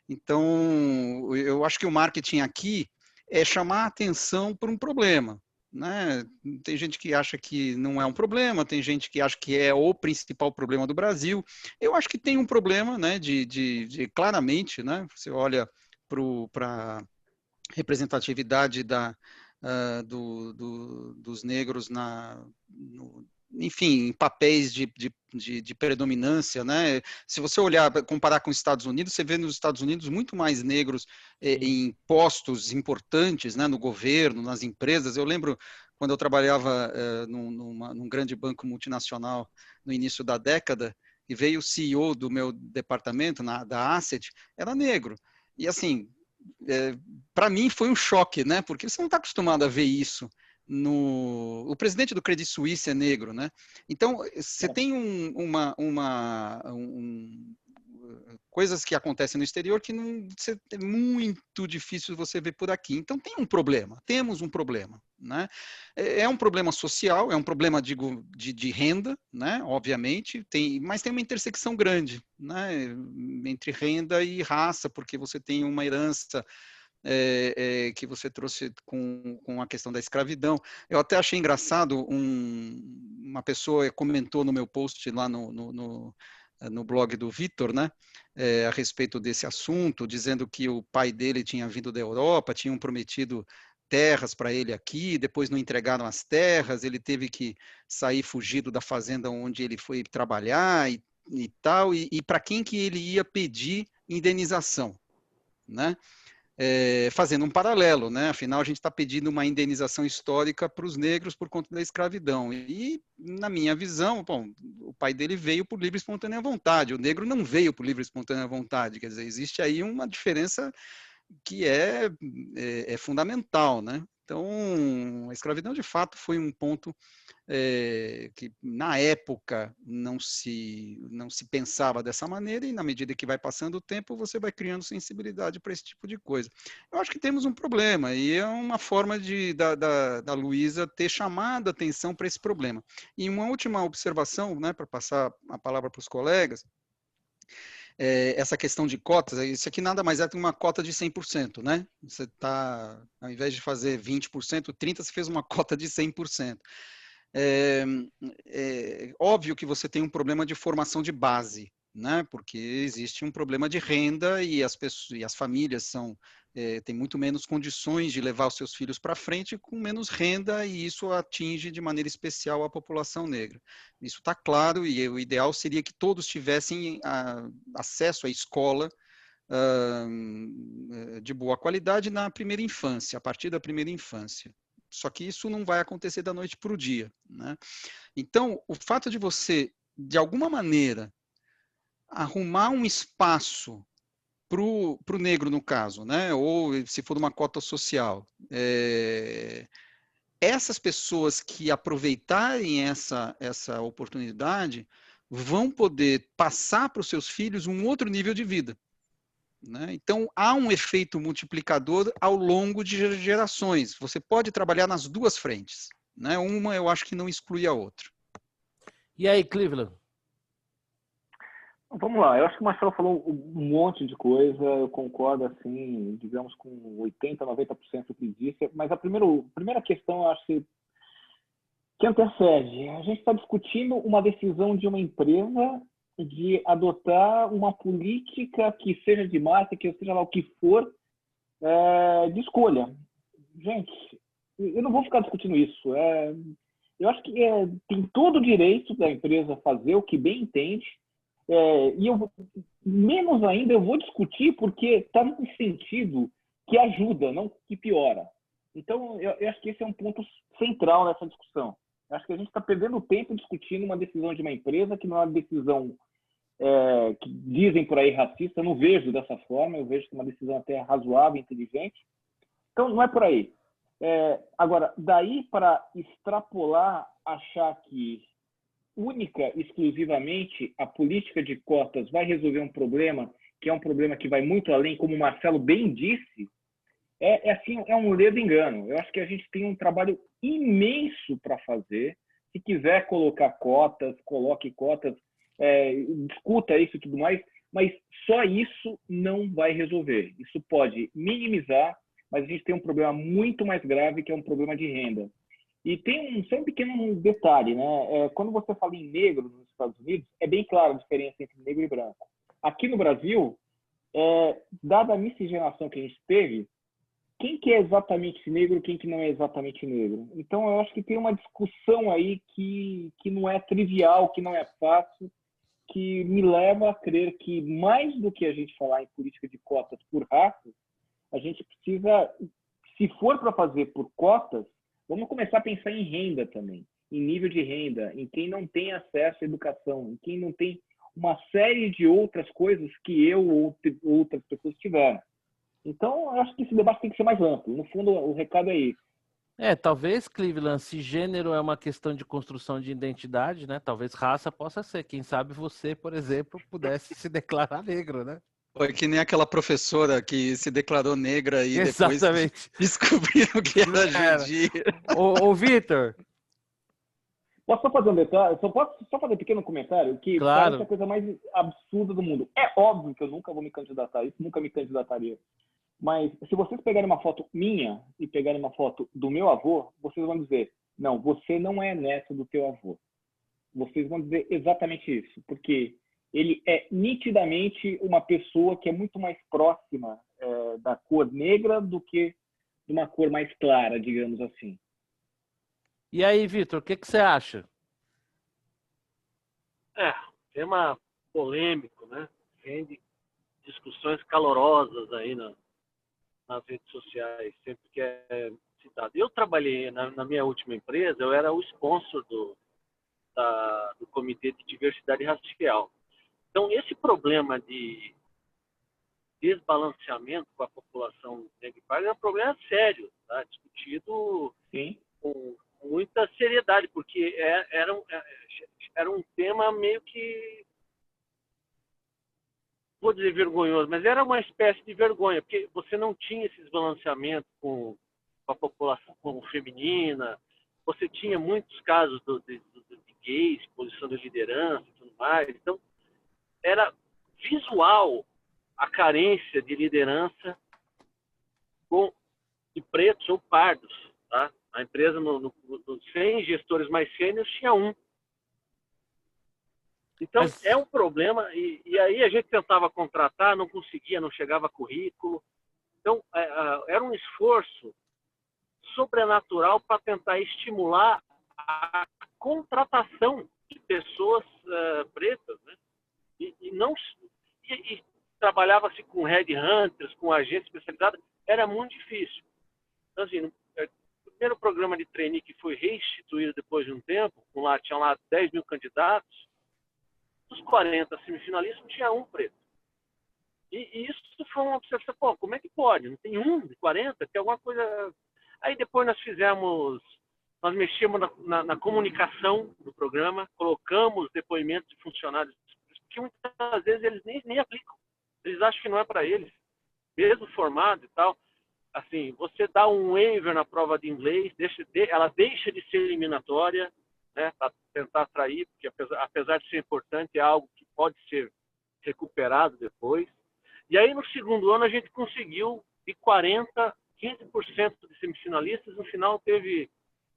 Então, eu acho que o marketing aqui é chamar a atenção por um problema, né? Tem gente que acha que não é um problema, tem gente que acha que é o principal problema do Brasil. Eu acho que tem um problema, né, claramente, né? Você olha para a representatividade dos negros enfim, em papéis de predominância, né? Se você olhar, comparar com os Estados Unidos, você vê nos Estados Unidos muito mais negros em postos importantes, né, no governo, nas empresas. Eu lembro quando eu trabalhava num grande banco multinacional no início da década, e veio o CEO do meu departamento, da Asset, era negro. E assim, para mim foi um choque, né? Porque você não está acostumado a ver isso. O presidente do Credit Suisse é negro, né? Então, você tem coisas que acontecem no exterior que não, é muito difícil você ver por aqui. Então, temos um problema, né? É um problema social, é um problema, digo, de renda, né? Obviamente, mas tem uma intersecção grande, né? Entre renda e raça, porque você tem uma herança que você trouxe com a questão da escravidão. Eu até achei engraçado, uma pessoa comentou no meu post lá no blog do Vitor, né, a respeito desse assunto, dizendo que o pai dele tinha vindo da Europa, tinham prometido terras para ele aqui, depois não entregaram as terras, ele teve que sair fugido da fazenda onde ele foi trabalhar e tal, e para quem que ele ia pedir indenização, né? Fazendo um paralelo, né? Afinal, a gente está pedindo uma indenização histórica para os negros por conta da escravidão. E, na minha visão, bom, o pai dele veio por livre e espontânea vontade, o negro não veio por livre e espontânea vontade. Quer dizer, existe aí uma diferença que é fundamental, né? Então, a escravidão, de fato, foi um ponto que, na época, não se pensava dessa maneira, e, na medida que vai passando o tempo, você vai criando sensibilidade para esse tipo de coisa. Eu acho que temos um problema, e é uma forma da Luiza ter chamado a atenção para esse problema. E uma última observação, né, para passar a palavra para os colegas, essa questão de cotas, isso aqui nada mais é que uma cota de 100%, né? Você está, ao invés de fazer 20%, 30%, você fez uma cota de 100%. Óbvio que você tem um problema de formação de base, né? Porque existe um problema de renda e as famílias têm muito menos condições de levar os seus filhos para frente com menos renda, e isso atinge de maneira especial a população negra. Isso está claro, e o ideal seria que todos tivessem acesso à escola de boa qualidade na primeira infância, a partir da primeira infância. Só que isso não vai acontecer da noite para o dia, né? Então, o fato de você, de alguma maneira, arrumar um espaço para o negro, no caso, né? Ou se for uma cota social, essas pessoas que aproveitarem essa oportunidade vão poder passar para os seus filhos um outro nível de vida, né? Então, há um efeito multiplicador ao longo de gerações. Você pode trabalhar nas duas frentes, né? Uma eu acho que não exclui a outra. E aí, Cleveland? Vamos lá, eu acho que o Marcelo falou um monte de coisa, eu concordo, assim, digamos, com 80%, 90% do que disse, mas a primeira questão, eu acho que antecede. A gente está discutindo uma decisão de uma empresa de adotar uma política que seja de marketing, que seja lá o que for, de escolha. Gente, eu não vou ficar discutindo isso. Eu acho que tem todo o direito da empresa fazer o que bem entende, e menos ainda eu vou discutir porque está num sentido que ajuda, não que piora. Então, eu acho que esse é um ponto central nessa discussão. Eu acho que a gente está perdendo tempo discutindo uma decisão de uma empresa que não é uma decisão que dizem por aí racista. Eu não vejo dessa forma, eu vejo que é uma decisão até razoável, inteligente. Então, não é por aí. Agora, daí para extrapolar, achar que única, exclusivamente, a política de cotas vai resolver um problema que é um problema que vai muito além, como o Marcelo bem disse, é um ledo engano. Eu acho que a gente tem um trabalho imenso para fazer. Se quiser colocar cotas, coloque cotas, discuta isso e tudo mais, mas só isso não vai resolver. Isso pode minimizar, mas a gente tem um problema muito mais grave, que é um problema de renda. E tem só um pequeno detalhe, né? Quando você fala em negro nos Estados Unidos, é bem clara a diferença entre negro e branco. Aqui no Brasil, dada a miscigenação que a gente teve, quem que é exatamente negro, quem que não é exatamente negro? Então, eu acho que tem uma discussão aí que não é trivial, que não é fácil, que me leva a crer que, mais do que a gente falar em política de cotas por raça, a gente precisa, se for para fazer por cotas, vamos começar a pensar em renda também, em nível de renda, em quem não tem acesso à educação, em quem não tem uma série de outras coisas que eu ou outras pessoas tiveram. Então, eu acho que esse debate tem que ser mais amplo. No fundo, o recado é esse. Talvez, Cleveland, se gênero é uma questão de construção de identidade, né? Talvez raça possa ser. Quem sabe você, por exemplo, pudesse se declarar negro, né? Foi que nem aquela professora que se declarou negra e depois Exatamente. descobriram que era judia. Ô Vitor. Posso só fazer um detalhe? Posso só fazer um pequeno comentário? Que Claro. parece a coisa mais absurda do mundo. É óbvio que eu nunca vou me candidatar, isso nunca me candidataria. Mas se vocês pegarem uma foto minha e pegarem uma foto do meu avô, vocês vão dizer, não, você não é neto do teu avô. Vocês vão dizer exatamente isso, porque ele é nitidamente uma pessoa que é muito mais próxima da cor negra do que de uma cor mais clara, digamos assim. E aí, Vitor, o que você acha? Tema polêmico, né? Rende discussões calorosas aí nas redes sociais, sempre que é citado. Eu trabalhei na minha última empresa, eu era o sponsor do Comitê de Diversidade Racial. Então, esse problema de desbalanceamento com a população negra e parda é um problema sério, tá? Discutido Sim. com muita seriedade, porque era um tema meio que, vou dizer vergonhoso, mas era uma espécie de vergonha, porque você não tinha esse desbalanceamento com a população feminina, você tinha muitos casos de gays, posição de liderança e tudo mais, então era visual a carência de liderança de pretos ou pardos, tá? A empresa, nos 100 gestores mais sêniores, tinha um. Então, é um problema, e aí a gente tentava contratar, não conseguia, não chegava currículo. Então, era um esforço sobrenatural para tentar estimular a contratação de pessoas pretas, né? E trabalhava-se com headhunters, com agentes especializados, era muito difícil. Então, assim, o primeiro programa de trainee que foi reinstituído depois de um tempo, tinham lá 10 mil candidatos, dos 40 semifinalistas, tinha um preto. E isso foi uma observação, pô, como é que pode? Não tem um de 40? Tem alguma coisa... Aí depois nós mexemos na comunicação do programa, colocamos depoimentos de funcionários, que muitas vezes eles nem aplicam. Eles acham que não é para eles, mesmo formado e tal. Assim, você dá um waiver na prova de inglês, ela deixa de ser eliminatória, né, para tentar atrair, porque apesar de ser importante, é algo que pode ser recuperado depois. E aí, no segundo ano, a gente conseguiu, de 40, 15% de semifinalistas, no final teve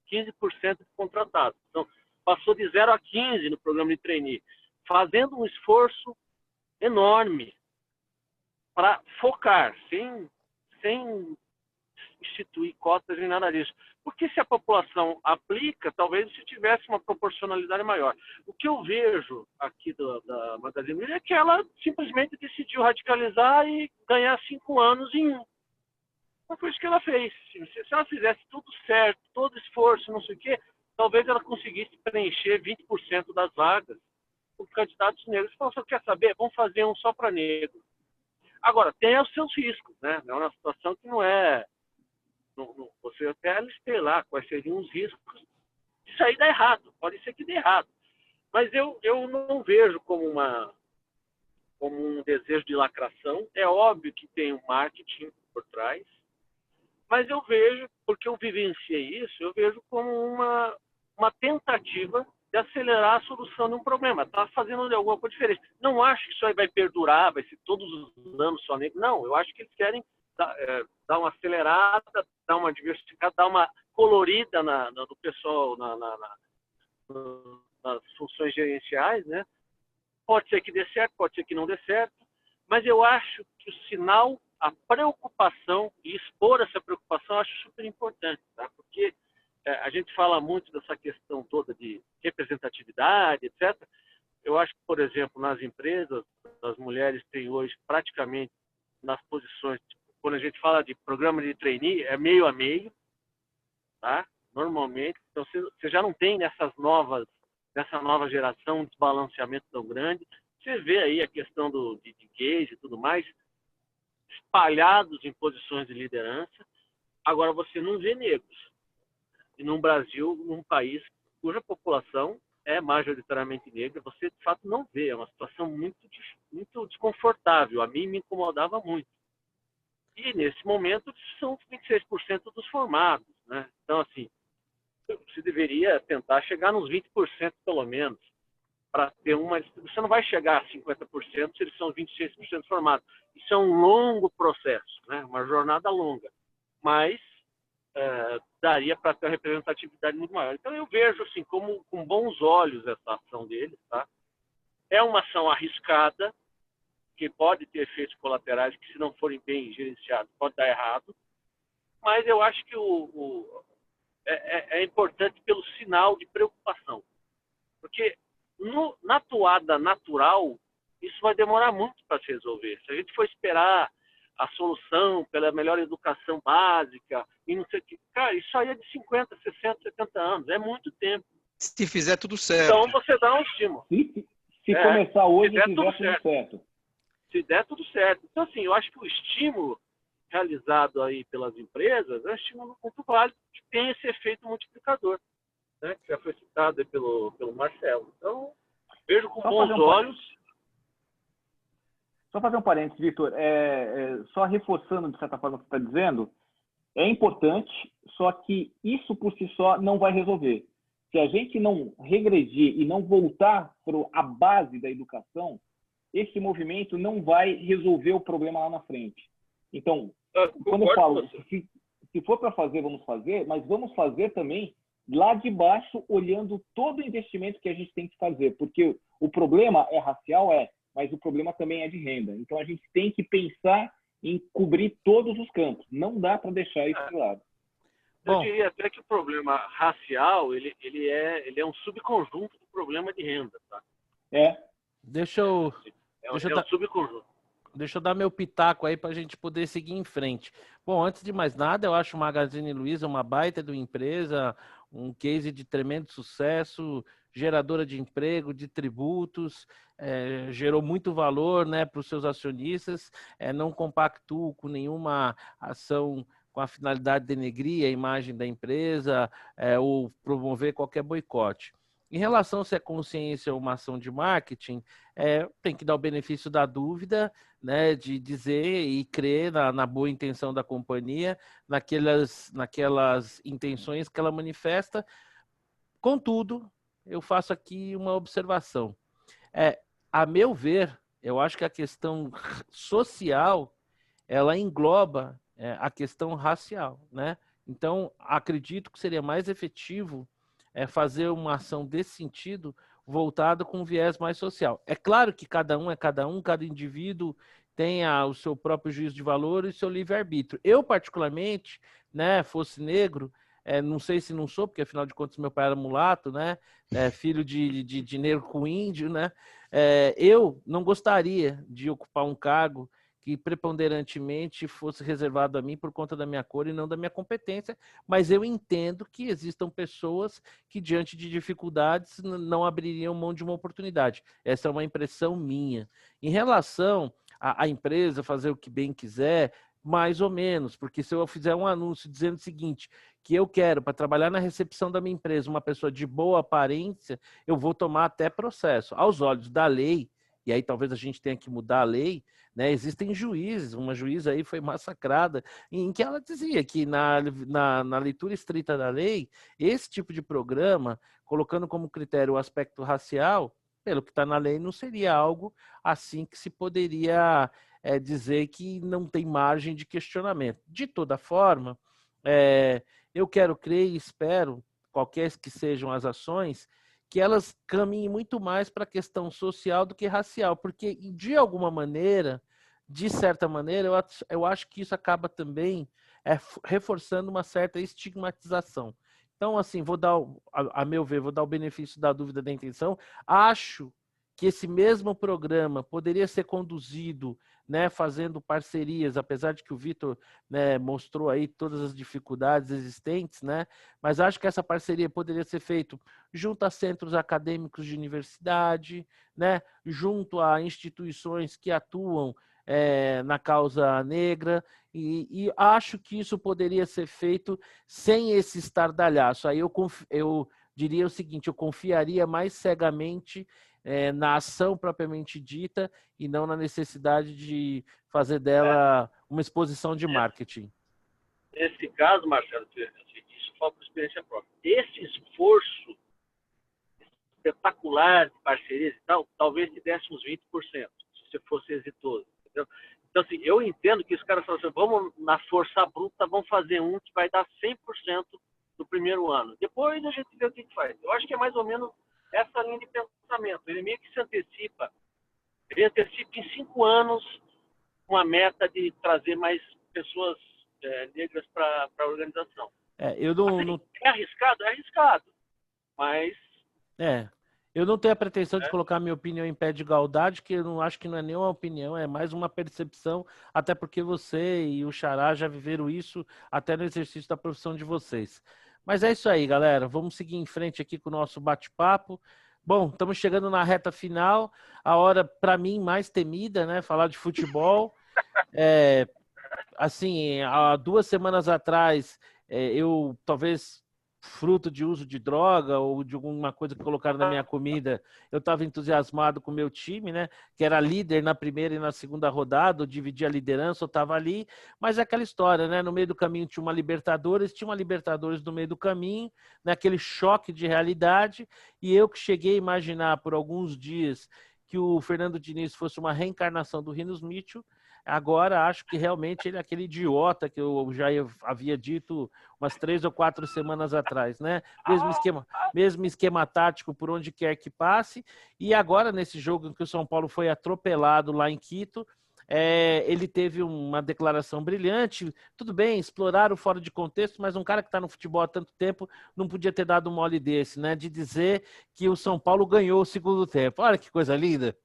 15% de contratados. Então, passou de 0 a 15 no programa de trainee, fazendo um esforço enorme para focar, sem instituir cotas nem nada disso. Porque se a população aplica, talvez se tivesse uma proporcionalidade maior. O que eu vejo aqui da Magazine Luiza é que ela simplesmente decidiu radicalizar e ganhar 5 anos em um. Não foi isso que ela fez. Se ela fizesse tudo certo, todo esforço, não sei o quê, talvez ela conseguisse preencher 20% das vagas com candidatos negros. Então, você quer saber? Vamos fazer um só para negro. Agora, tem os seus riscos, né? É uma situação que não é... você até listei lá quais seriam os riscos. Isso aí dá errado, pode ser que dê errado. Mas eu não vejo como um desejo de lacração. É óbvio que tem um marketing por trás, mas eu vejo, porque eu vivenciei isso, eu vejo como uma tentativa de acelerar a solução de um problema. Está fazendo alguma coisa diferente. Não acho que isso aí vai perdurar, vai ser todos os anos só negro. Não, eu acho que eles querem dar uma acelerada, dar uma diversificada, dar uma colorida no pessoal, nas funções gerenciais, né? Pode ser que dê certo, pode ser que não dê certo, mas eu acho que o sinal, a preocupação e expor essa preocupação, eu acho super importante, tá? Porque a gente fala muito dessa questão toda de representatividade, etc. Eu acho que, por exemplo, nas empresas, as mulheres têm hoje praticamente nas posições, quando a gente fala de programa de trainee, é meio a meio, tá? Normalmente, então você já não tem nessa nova geração um desbalanceamento tão grande. Você vê aí a questão de gays e tudo mais espalhados em posições de liderança. Agora, você não vê negros. E no Brasil, num país cuja população é majoritariamente negra, você de fato não vê. É uma situação muito desconfortável. A mim me incomodava muito. E nesse momento são 26% dos formados, né? Então, assim, você deveria tentar chegar nos 20% pelo menos, para ter uma distribuição. Não vai chegar a 50% se eles são 26% formados. Isso é um longo processo, né? Uma jornada longa, mas daria para ter uma representatividade muito maior. Então eu vejo assim com bons olhos essa ação deles, tá? É uma ação arriscada, que pode ter efeitos colaterais que, se não forem bem gerenciados, pode dar errado, mas eu acho que é importante pelo sinal de preocupação. Porque na toada natural, isso vai demorar muito para se resolver. Se a gente for esperar a solução pela melhor educação básica, e não sei o que, cara, isso aí é de 50, 60, 70 anos, é muito tempo. Se fizer tudo certo. Então você dá um estímulo. Se começar hoje, se der tudo certo. Se der tudo certo. Então, assim, eu acho que o estímulo realizado aí pelas empresas é um estímulo muito válido, que tem esse efeito multiplicador, né, que já foi citado aí pelo Marcelo. Então, vejo com bons olhos. Só fazer um parênteses, Vitor. Só reforçando, de certa forma, o que você está dizendo, é importante, só que isso por si só não vai resolver. Se a gente não regredir e não voltar para a base da educação, esse movimento não vai resolver o problema lá na frente. Então, quando eu falo, se for para fazer, vamos fazer, mas vamos fazer também lá de baixo, olhando todo o investimento que a gente tem que fazer, porque o problema é racial, mas o problema também é de renda. Então, a gente tem que pensar em cobrir todos os campos. Não dá para deixar isso de lado. Eu diria até que o problema racial ele é um subconjunto do problema de renda. Tá? Deixa eu um subconjunto. Deixa eu dar meu pitaco aí para a gente poder seguir em frente. Bom, antes de mais nada, eu acho o Magazine Luiza uma baita de uma empresa, um case de tremendo sucesso, geradora de emprego, de tributos, gerou muito valor, né, para os seus acionistas, não compactuo com nenhuma ação com a finalidade de denegrir a imagem da empresa ou promover qualquer boicote. Em relação a se é consciência ou uma ação de marketing, tem que dar o benefício da dúvida, né, de dizer e crer na boa intenção da companhia, naquelas intenções que ela manifesta. Contudo, eu faço aqui uma observação. A meu ver, eu acho que a questão social, ela engloba a questão racial, né? Então, acredito que seria mais efetivo fazer uma ação desse sentido voltada com um viés mais social. É claro que cada um é cada um, cada indivíduo tem o seu próprio juízo de valor e o seu livre-arbítrio. Eu, particularmente, né, fosse negro, não sei se não sou, porque afinal de contas meu pai era mulato, né, filho de negro com índio, né, eu não gostaria de ocupar um cargo que preponderantemente fosse reservado a mim por conta da minha cor e não da minha competência, mas eu entendo que existam pessoas que, diante de dificuldades, não abririam mão de uma oportunidade. Essa é uma impressão minha. Em relação à empresa fazer o que bem quiser, mais ou menos, porque se eu fizer um anúncio dizendo o seguinte, que eu quero para trabalhar na recepção da minha empresa uma pessoa de boa aparência, eu vou tomar até processo. Aos olhos da lei, e aí talvez a gente tenha que mudar a lei, né? Existem juízes, uma juíza aí foi massacrada, em que ela dizia que na leitura estrita da lei, esse tipo de programa, colocando como critério o aspecto racial, pelo que está na lei, não seria algo assim que se poderia dizer que não tem margem de questionamento. De toda forma, eu quero crer e espero, qualquer que sejam as ações, que elas caminhem muito mais para a questão social do que racial, porque, de alguma maneira, de certa maneira, eu acho que isso acaba também reforçando uma certa estigmatização. Então, assim, vou dar, a meu ver, vou dar o benefício da dúvida da intenção. Acho que esse mesmo programa poderia ser conduzido, né, fazendo parcerias, apesar de que o Vitor, né, mostrou aí todas as dificuldades existentes, né, mas acho que essa parceria poderia ser feita junto a centros acadêmicos de universidade, né, junto a instituições que atuam na causa negra, e acho que isso poderia ser feito sem esse estardalhaço. Aí eu diria o seguinte, eu confiaria mais cegamente na ação propriamente dita e não na necessidade de fazer dela uma exposição de marketing. Nesse caso, Marcelo, isso fala por experiência própria. Esse esforço espetacular de parcerias e tal, talvez te desse uns 20%, se você fosse exitoso. Entendeu? Então, assim, eu entendo que os caras falam assim, vamos na força bruta, vamos fazer um que vai dar 100% no primeiro ano. Depois a gente vê o que faz. Eu acho que é mais ou menos essa linha de pensamento. Ele meio que se antecipa. Ele antecipa em 5 anos uma meta de trazer mais pessoas negras para a organização. Eu não... É arriscado? É arriscado. Mas... eu não tenho a pretensão de colocar minha opinião em pé de igualdade, que eu não acho que não é nenhuma opinião, é mais uma percepção, até porque você e o Xará já viveram isso até no exercício da profissão de vocês. Mas é isso aí, galera. Vamos seguir em frente aqui com o nosso bate-papo. Bom, estamos chegando na reta final, a hora, para mim, mais temida, né? Falar de futebol. Assim, há 2 semanas atrás, eu talvez... fruto de uso de droga ou de alguma coisa que colocaram na minha comida, eu estava entusiasmado com o meu time, né? Que era líder na primeira e na segunda rodada, eu dividia a liderança, eu estava ali, mas é aquela história, né? No meio do caminho tinha uma Libertadores no meio do caminho, né? Aquele choque de realidade, e eu que cheguei a imaginar por alguns dias que o Fernando Diniz fosse uma reencarnação do Rinos Mitchell. Agora acho que realmente ele é aquele idiota que eu já havia dito umas 3 ou 4 semanas atrás, né? Mesmo esquema tático por onde quer que passe. E agora, nesse jogo em que o São Paulo foi atropelado lá em Quito, ele teve uma declaração brilhante. Tudo bem, exploraram fora de contexto, mas um cara que está no futebol há tanto tempo não podia ter dado um mole desse, né? De dizer que o São Paulo ganhou o segundo tempo. Olha que coisa linda.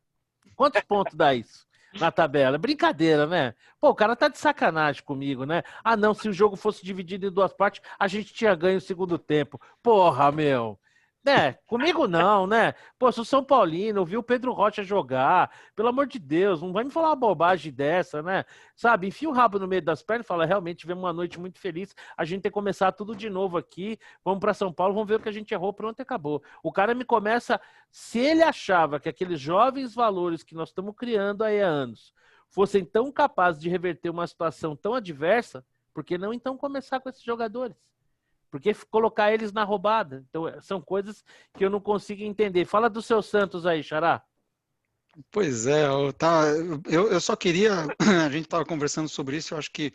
Quantos pontos dá isso na tabela? Brincadeira, né? Pô, o cara tá de sacanagem comigo, né? Ah, não, se o jogo fosse dividido em 2 partes, a gente tinha ganho o segundo tempo. Porra, meu. Né? Comigo não, né? Pô, sou São Paulino, vi o Pedro Rocha jogar. Pelo amor de Deus, não vai me falar uma bobagem dessa, né? Sabe, enfia o rabo no meio das pernas e fala, realmente tivemos uma noite muito feliz, a gente tem que começar tudo de novo aqui, vamos para São Paulo, vamos ver o que a gente errou, pronto, acabou. O cara me começa, se ele achava que aqueles jovens valores que nós estamos criando aí há anos fossem tão capazes de reverter uma situação tão adversa, por que não então começar com esses jogadores? Porque colocar eles na roubada? Então, são coisas que eu não consigo entender. Fala do seu Santos aí, Xará. Pois é, eu só queria... A gente estava conversando sobre isso, eu acho que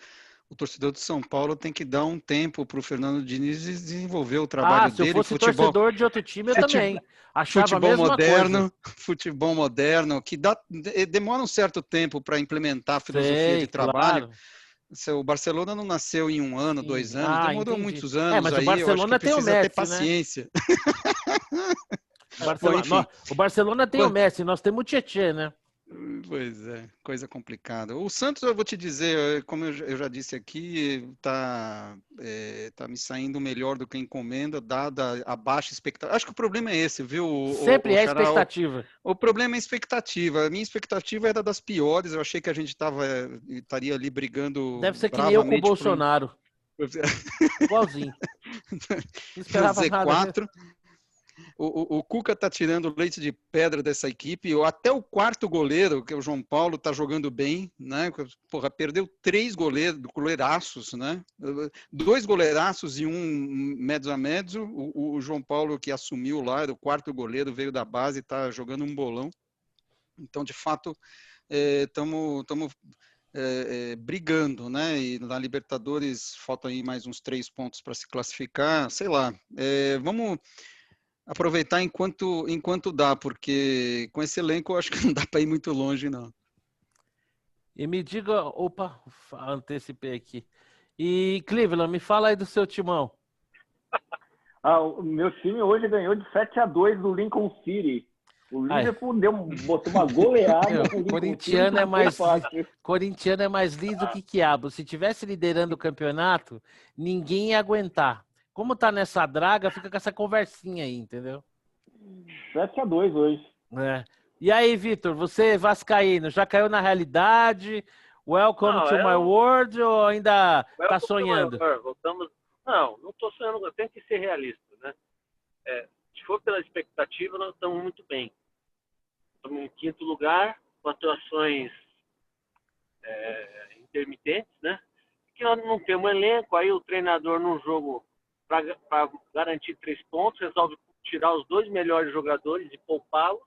o torcedor de São Paulo tem que dar um tempo para o Fernando Diniz desenvolver o trabalho dele. Se eu fosse torcedor de outro time, eu também. Achava futebol a mesma moderno, coisa. Futebol moderno, que demora um certo tempo para implementar a filosofia de trabalho. Claro. O Barcelona não nasceu em 1 ano, 2 anos, demorou muitos anos. Mas aí, o Barcelona tem o Messi, ter paciência. Né? O Barcelona tem o Messi, nós temos o Tietê, né? Pois é, coisa complicada. O Santos, eu vou te dizer, como eu já disse aqui, tá me saindo melhor do que a encomenda, dada a baixa expectativa. Acho que o problema é esse, viu, Sempre é Xará? expectativa. O problema é a expectativa. A minha expectativa era das piores. Eu achei que a gente estaria ali brigando Deve ser que nem eu com o bravamente Bolsonaro. Igualzinho. Não esperava nada. Z4. O Cuca está tirando leite de pedra dessa equipe. Até o quarto goleiro, que é o João Paulo, está jogando bem, né? Porra, perdeu 3 goleiraços, né? 2 goleiraços e um mezzo a mezzo. O João Paulo, que assumiu lá, era o quarto goleiro, veio da base e está jogando um bolão. Então, de fato, estamos brigando, né? E na Libertadores faltam aí mais uns 3 pontos para se classificar. Sei lá. Vamos aproveitar enquanto dá, porque com esse elenco eu acho que não dá para ir muito longe, não. E me diga, opa, antecipei aqui. E Cleveland, me fala aí do seu timão. O meu time hoje ganhou de 7-2 do Lincoln City. O Liverpool botou uma goleada. Corintiano é mais liso que quiabo. Se tivesse liderando o campeonato, ninguém ia aguentar. Como tá nessa draga, fica com essa conversinha aí, entendeu? 7-2 hoje. E aí, Vitor, você vascaíno, já caiu na realidade? Welcome to my world ou ainda tá sonhando? Voltamos. Não estou sonhando, tem que ser realista, né? Se for pela expectativa, nós estamos muito bem. Estamos em 5º lugar, com atuações intermitentes, né? Que nós não temos elenco, aí o treinador num jogo para garantir 3 pontos, resolve tirar os 2 melhores jogadores e poupá-los.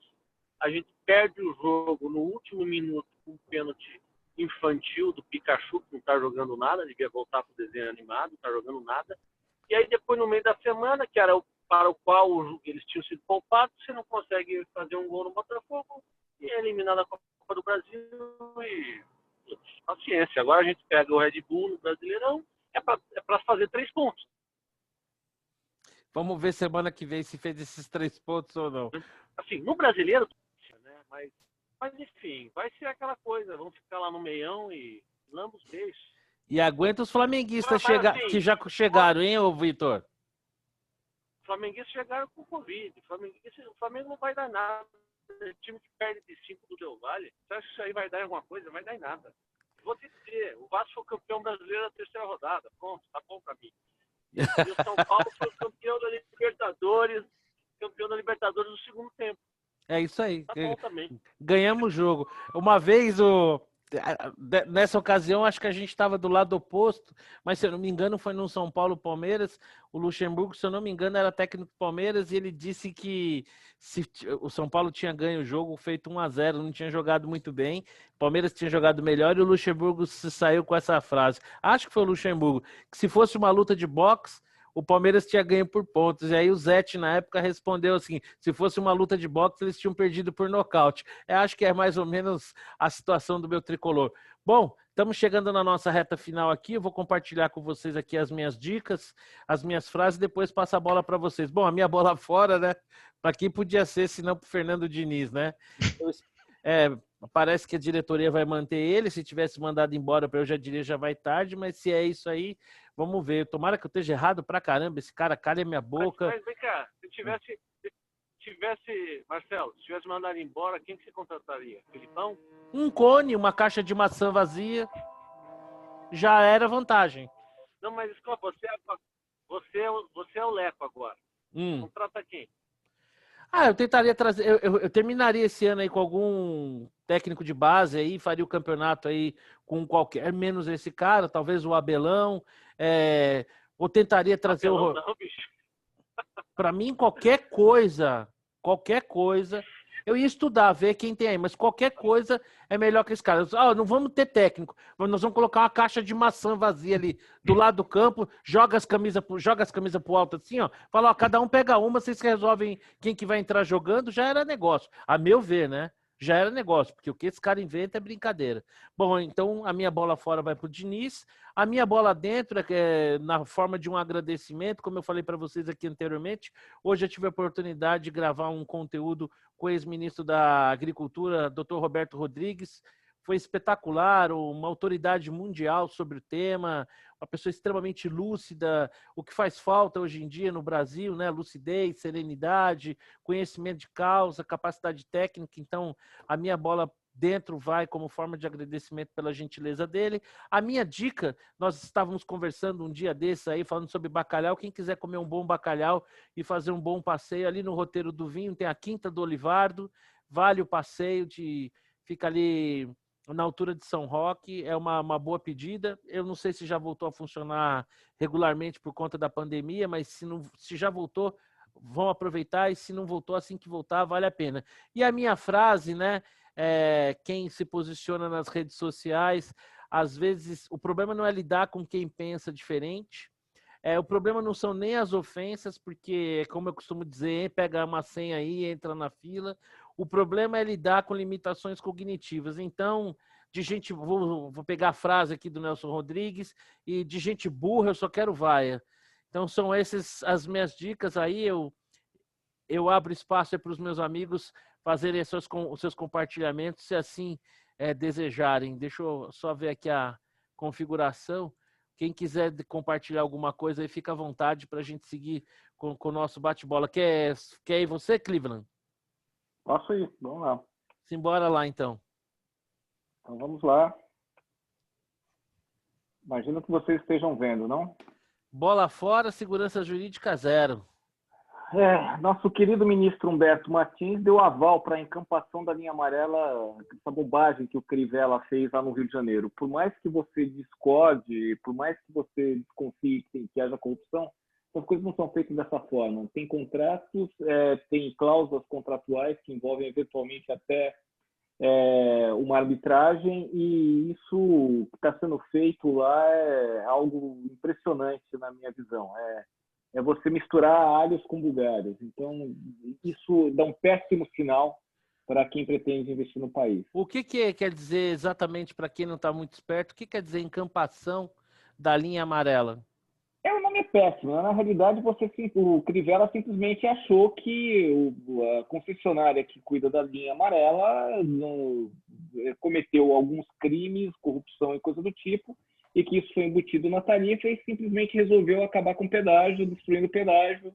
A gente perde o jogo no último minuto com um pênalti infantil do Pikachu, que não está jogando nada, devia voltar para o desenho animado, não está jogando nada. E aí depois, no meio da semana, que era para o qual eles tinham sido poupados, você não consegue fazer um gol no Botafogo e é eliminado da Copa do Brasil e paciência. Agora a gente pega o Red Bull no Brasileirão, é para fazer 3 pontos. Vamos ver semana que vem se fez esses 3 pontos ou não. Assim, no Brasileiro, né? Mas enfim, vai ser aquela coisa. Vamos ficar lá no meião e lamba os beijos. E aguenta os flamenguistas que já chegaram, hein, ô Vitor? Os flamenguistas chegaram com Covid. O Flamengo não vai dar nada. O time que perde de 5 do Del Valle. Você acha que isso aí vai dar alguma coisa? Vai dar em nada. Vou te dizer, o Vasco foi campeão brasileiro na 3ª rodada. Pronto, tá bom pra mim. E o São Paulo foi campeão da Libertadores no 2º tempo. É isso aí. Tá bom também. Ganhamos o jogo. Uma vez, nessa ocasião, acho que a gente estava do lado oposto, mas se eu não me engano foi no São Paulo-Palmeiras. O Luxemburgo, se eu não me engano, era técnico do Palmeiras e ele disse que se o São Paulo tinha ganho o jogo feito 1-0, não tinha jogado muito bem, o Palmeiras tinha jogado melhor e o Luxemburgo se saiu com essa frase. Acho que foi o Luxemburgo, que se fosse uma luta de boxe, o Palmeiras tinha ganho por pontos. E aí o Zete, na época, respondeu assim, se fosse uma luta de boxe, eles tinham perdido por nocaute. Eu acho que é mais ou menos a situação do meu tricolor. Bom, estamos chegando na nossa reta final aqui. Eu vou compartilhar com vocês aqui as minhas dicas, as minhas frases, e depois passo a bola para vocês. Bom, a minha bola fora, né? Para quem podia ser, se não para o Fernando Diniz, né? Parece que a diretoria vai manter ele. Se tivesse mandado embora, eu já diria já vai tarde, mas se é isso aí, vamos ver. Tomara que eu esteja errado pra caramba. Esse cara calha minha boca. Mas vem cá, se tivesse, Marcelo, se tivesse mandado embora, quem que você contrataria? Filipão? Um cone, uma caixa de maçã vazia. Já era vantagem. Não, mas desculpa, você é o Leco agora. Contrata quem? Eu tentaria trazer. Eu terminaria esse ano aí com algum técnico de base aí, faria o campeonato aí com qualquer, menos esse cara, talvez o Abelão. Ou tentaria trazer Abelão, não, bicho. Para mim, qualquer coisa, eu ia estudar, ver quem tem aí, mas qualquer coisa é melhor que esse cara. Não vamos ter técnico, mas nós vamos colocar uma caixa de maçã vazia ali do lado do campo, joga as camisas pro alto assim, ó, fala, cada um pega uma, vocês resolvem quem que vai entrar jogando, já era negócio, a meu ver, né? já era negócio, porque o que esse cara inventa é brincadeira. Bom, então a minha bola fora vai para o Diniz, a minha bola dentro é na forma de um agradecimento, como eu falei para vocês aqui anteriormente. Hoje eu tive a oportunidade de gravar um conteúdo com o ex-ministro da Agricultura, Dr. Roberto Rodrigues. Foi espetacular, uma autoridade mundial sobre o tema, uma pessoa extremamente lúcida, o que faz falta hoje em dia no Brasil, né? Lucidez, serenidade, conhecimento de causa, capacidade técnica. Então, a minha bola dentro vai como forma de agradecimento pela gentileza dele. A minha dica, nós estávamos conversando um dia desses aí, falando sobre bacalhau. Quem quiser comer um bom bacalhau e fazer um bom passeio, ali no Roteiro do Vinho tem a Quinta do Olivardo, vale o passeio, fica ali na altura de São Roque, é uma boa pedida. Eu não sei se já voltou a funcionar regularmente por conta da pandemia, mas se já voltou, vão aproveitar, e se não voltou, assim que voltar, vale a pena. E a minha frase, né, quem se posiciona nas redes sociais, às vezes, o problema não é lidar com quem pensa diferente, o problema não são nem as ofensas, porque, como eu costumo dizer, pega uma senha aí, entra na fila. O problema é lidar com limitações cognitivas. Então, vou pegar a frase aqui do Nelson Rodrigues, e de gente burra eu só quero vaia. Então, são essas as minhas dicas aí. Eu abro espaço para os meus amigos fazerem os seus compartilhamentos, se assim desejarem. Deixa eu só ver aqui a configuração. Quem quiser compartilhar alguma coisa aí, fica à vontade para a gente seguir com o nosso bate-bola. Quer ir você, Cleveland? Posso ir, vamos lá. Simbora lá, então. Então vamos lá. Imagino que vocês estejam vendo, não? Bola fora, segurança jurídica 0. Nosso querido ministro Humberto Martins deu aval para a encampação da linha amarela, essa bobagem que o Crivella fez lá no Rio de Janeiro. Por mais que você discorde, por mais que você desconfie que haja corrupção, as coisas não são feitas dessa forma. Tem contratos, tem cláusulas contratuais que envolvem eventualmente até uma arbitragem, e isso que está sendo feito lá é algo impressionante na minha visão. É você misturar alhos com bugalhos. Então, isso dá um péssimo sinal para quem pretende investir no país. O que quer dizer exatamente, para quem não está muito esperto, o que quer dizer encampação da linha amarela? O nome é péssimo. Na realidade, o Crivella simplesmente achou que a concessionária que cuida da linha amarela cometeu alguns crimes, corrupção e coisa do tipo, e que isso foi embutido na tarifa, e simplesmente resolveu acabar com o pedágio, destruindo o pedágio,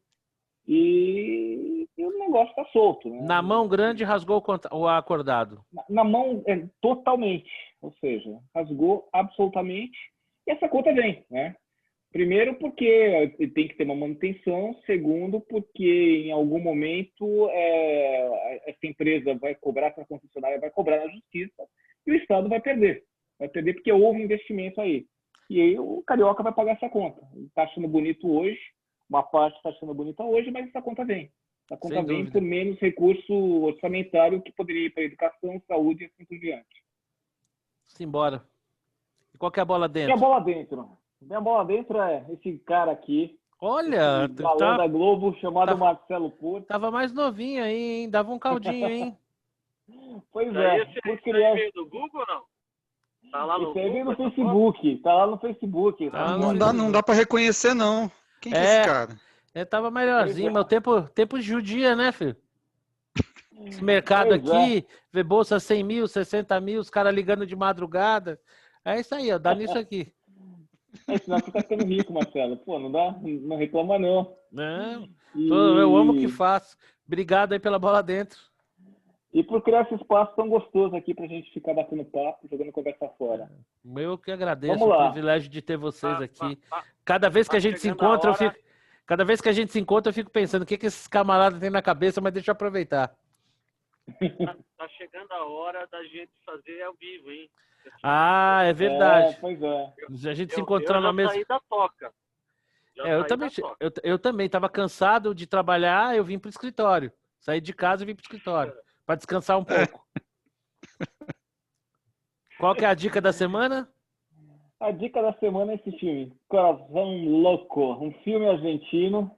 e o negócio está solto. Né? Na mão grande, rasgou o acordado. Na mão, totalmente. Ou seja, rasgou absolutamente, e essa conta vem, né? Primeiro, porque tem que ter uma manutenção. Segundo, porque em algum momento essa empresa vai cobrar, essa concessionária vai cobrar na justiça, e o Estado vai perder. Vai perder porque houve um investimento aí. E aí o carioca vai pagar essa conta. Ele está achando bonito hoje, uma parte está achando bonita hoje, mas essa conta vem. Essa conta Sem vem dúvida. por menos recurso orçamentário que poderia ir para educação, saúde e assim por diante. Simbora. E qual que é a bola E dentro? a bola dentro? A bola dentro é esse cara aqui, Olha, esse galã da Globo chamado Marcelo Porto. tava mais novinho aí, hein? Dava um caldinho, hein? Pois Esse por aí criança. veio do Google ou não? Tá lá no Esse aí veio no Google, Facebook, tá lá no Facebook. Tá lá no Não Facebook. dá para reconhecer, não. Quem que é esse cara? Tava melhorzinho, mas tempo judia, né, filho? Esse mercado Pois aqui, vê bolsa 100 mil, 60 mil, os caras ligando de madrugada. É isso aí, ó, dá nisso aqui. Senão você tá ficando rico, Marcelo. Pô, não reclama não. Não, E... eu amo o que faço. Obrigado aí pela bola dentro. E por criar esse espaço tão gostoso aqui pra gente ficar batendo papo, jogando conversa fora. Eu que agradeço Vamos lá. o privilégio de ter vocês aqui. Cada vez que a gente se encontra, eu fico pensando o que esses camaradas têm na cabeça, mas deixa eu aproveitar. Tá chegando a hora da gente fazer ao vivo, hein? Ah, é verdade. Pois é. A gente se encontrando ao mesmo. mesmo. Saí da toca. Eu também estava cansado de trabalhar, eu vim para o escritório. Saí de casa e vim para o escritório para descansar um pouco. Qual que é a dica da semana? A dica da semana é esse filme, Coração Louco, um filme argentino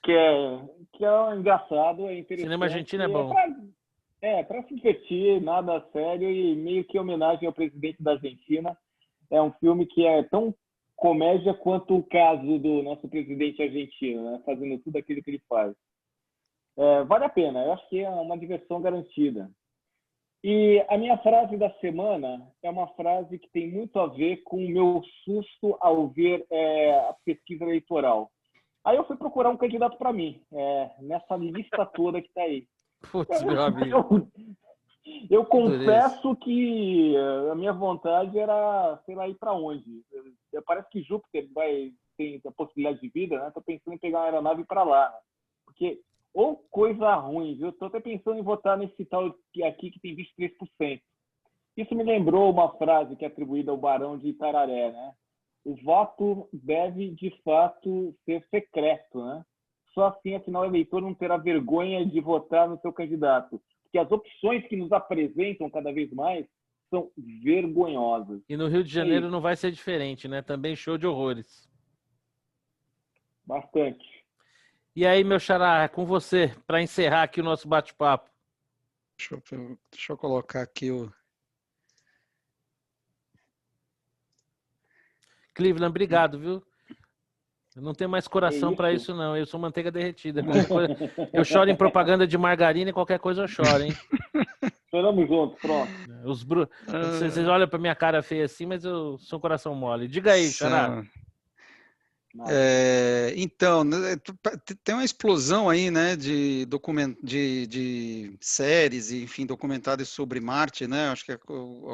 que é engraçado, é interessante. Cinema argentino é bom. Para se divertir, nada sério e meio que homenagem ao presidente da Argentina. É um filme que é tão comédia quanto o caso do nosso presidente argentino, né? Fazendo tudo aquilo que ele faz. Vale a pena, eu acho que é uma diversão garantida. E a minha frase da semana é uma frase que tem muito a ver com o meu susto ao ver a pesquisa eleitoral. Aí eu fui procurar um candidato para mim, nessa lista toda que está aí. Putz, meu amigo. Eu confesso que a minha vontade era, sei lá, ir para onde. Parece que Júpiter tem a possibilidade de vida, né? Estou pensando em pegar uma aeronave para lá. Porque, ou coisa ruim, viu? Estou até pensando em votar nesse tal aqui que tem 23%. Isso me lembrou uma frase que é atribuída ao Barão de Itararé, né? O voto deve, de fato, ser secreto, né? Só assim, afinal, o eleitor não terá vergonha de votar no seu candidato. Porque as opções que nos apresentam cada vez mais são vergonhosas. E no Rio de Janeiro não vai ser diferente, né? Também show de horrores. Bastante. E aí, meu xará, é com você, para encerrar aqui o nosso bate-papo. Deixa eu colocar aqui o... Cleveland, obrigado, viu? Eu não tenho mais coração para isso, não. Eu sou manteiga derretida. Eu choro em propaganda de margarina e qualquer coisa eu choro, hein? Choramos juntos, pronto. Vocês olham para minha cara feia assim, mas eu sou um coração mole. Diga aí, xará. Então, tem uma explosão aí, né, de séries e, enfim, documentários sobre Marte, né? Acho que a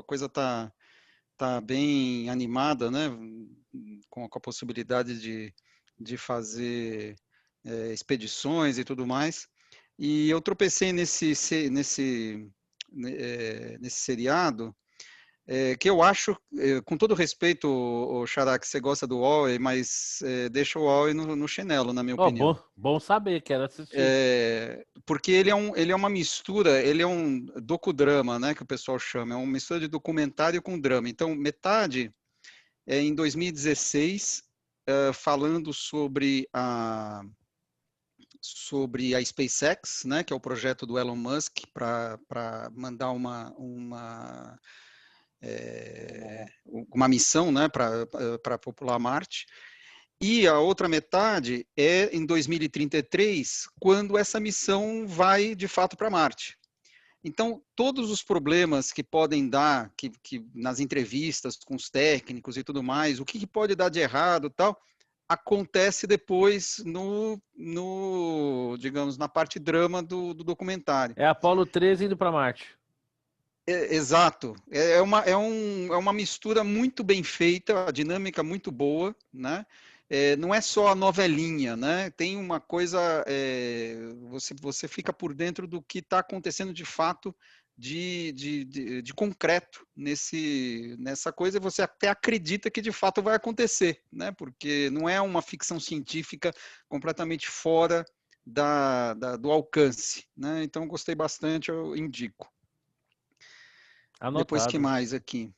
coisa tá bem animada, né? Com a possibilidade de fazer expedições e tudo mais. E eu tropecei nesse seriado, que eu acho, com todo respeito, o Xará, que você gosta do Huawei, mas deixa o Huawei no chinelo, na minha opinião. Bom saber, quero assistir. Porque ele é uma mistura, ele é um docudrama, né, que o pessoal chama, é uma mistura de documentário com drama. Então, metade é em 2016, falando sobre a SpaceX, né, que é o projeto do Elon Musk para mandar uma missão, né, para popular Marte. E a outra metade é em 2033, quando essa missão vai de fato para Marte. Então, todos os problemas que podem dar, que nas entrevistas com os técnicos e tudo mais, o que pode dar de errado, tal, acontece depois digamos, na parte drama do documentário. É Apollo 13 indo para Marte. Exato. É uma mistura muito bem feita, a dinâmica muito boa, né? Não é só a novelinha, né? Tem uma coisa, você fica por dentro do que está acontecendo de fato, de concreto nessa coisa, e você até acredita que de fato vai acontecer, né? Porque não é uma ficção científica completamente fora do alcance, né? Então, gostei bastante, eu indico. Anotado. Depois, que mais aqui?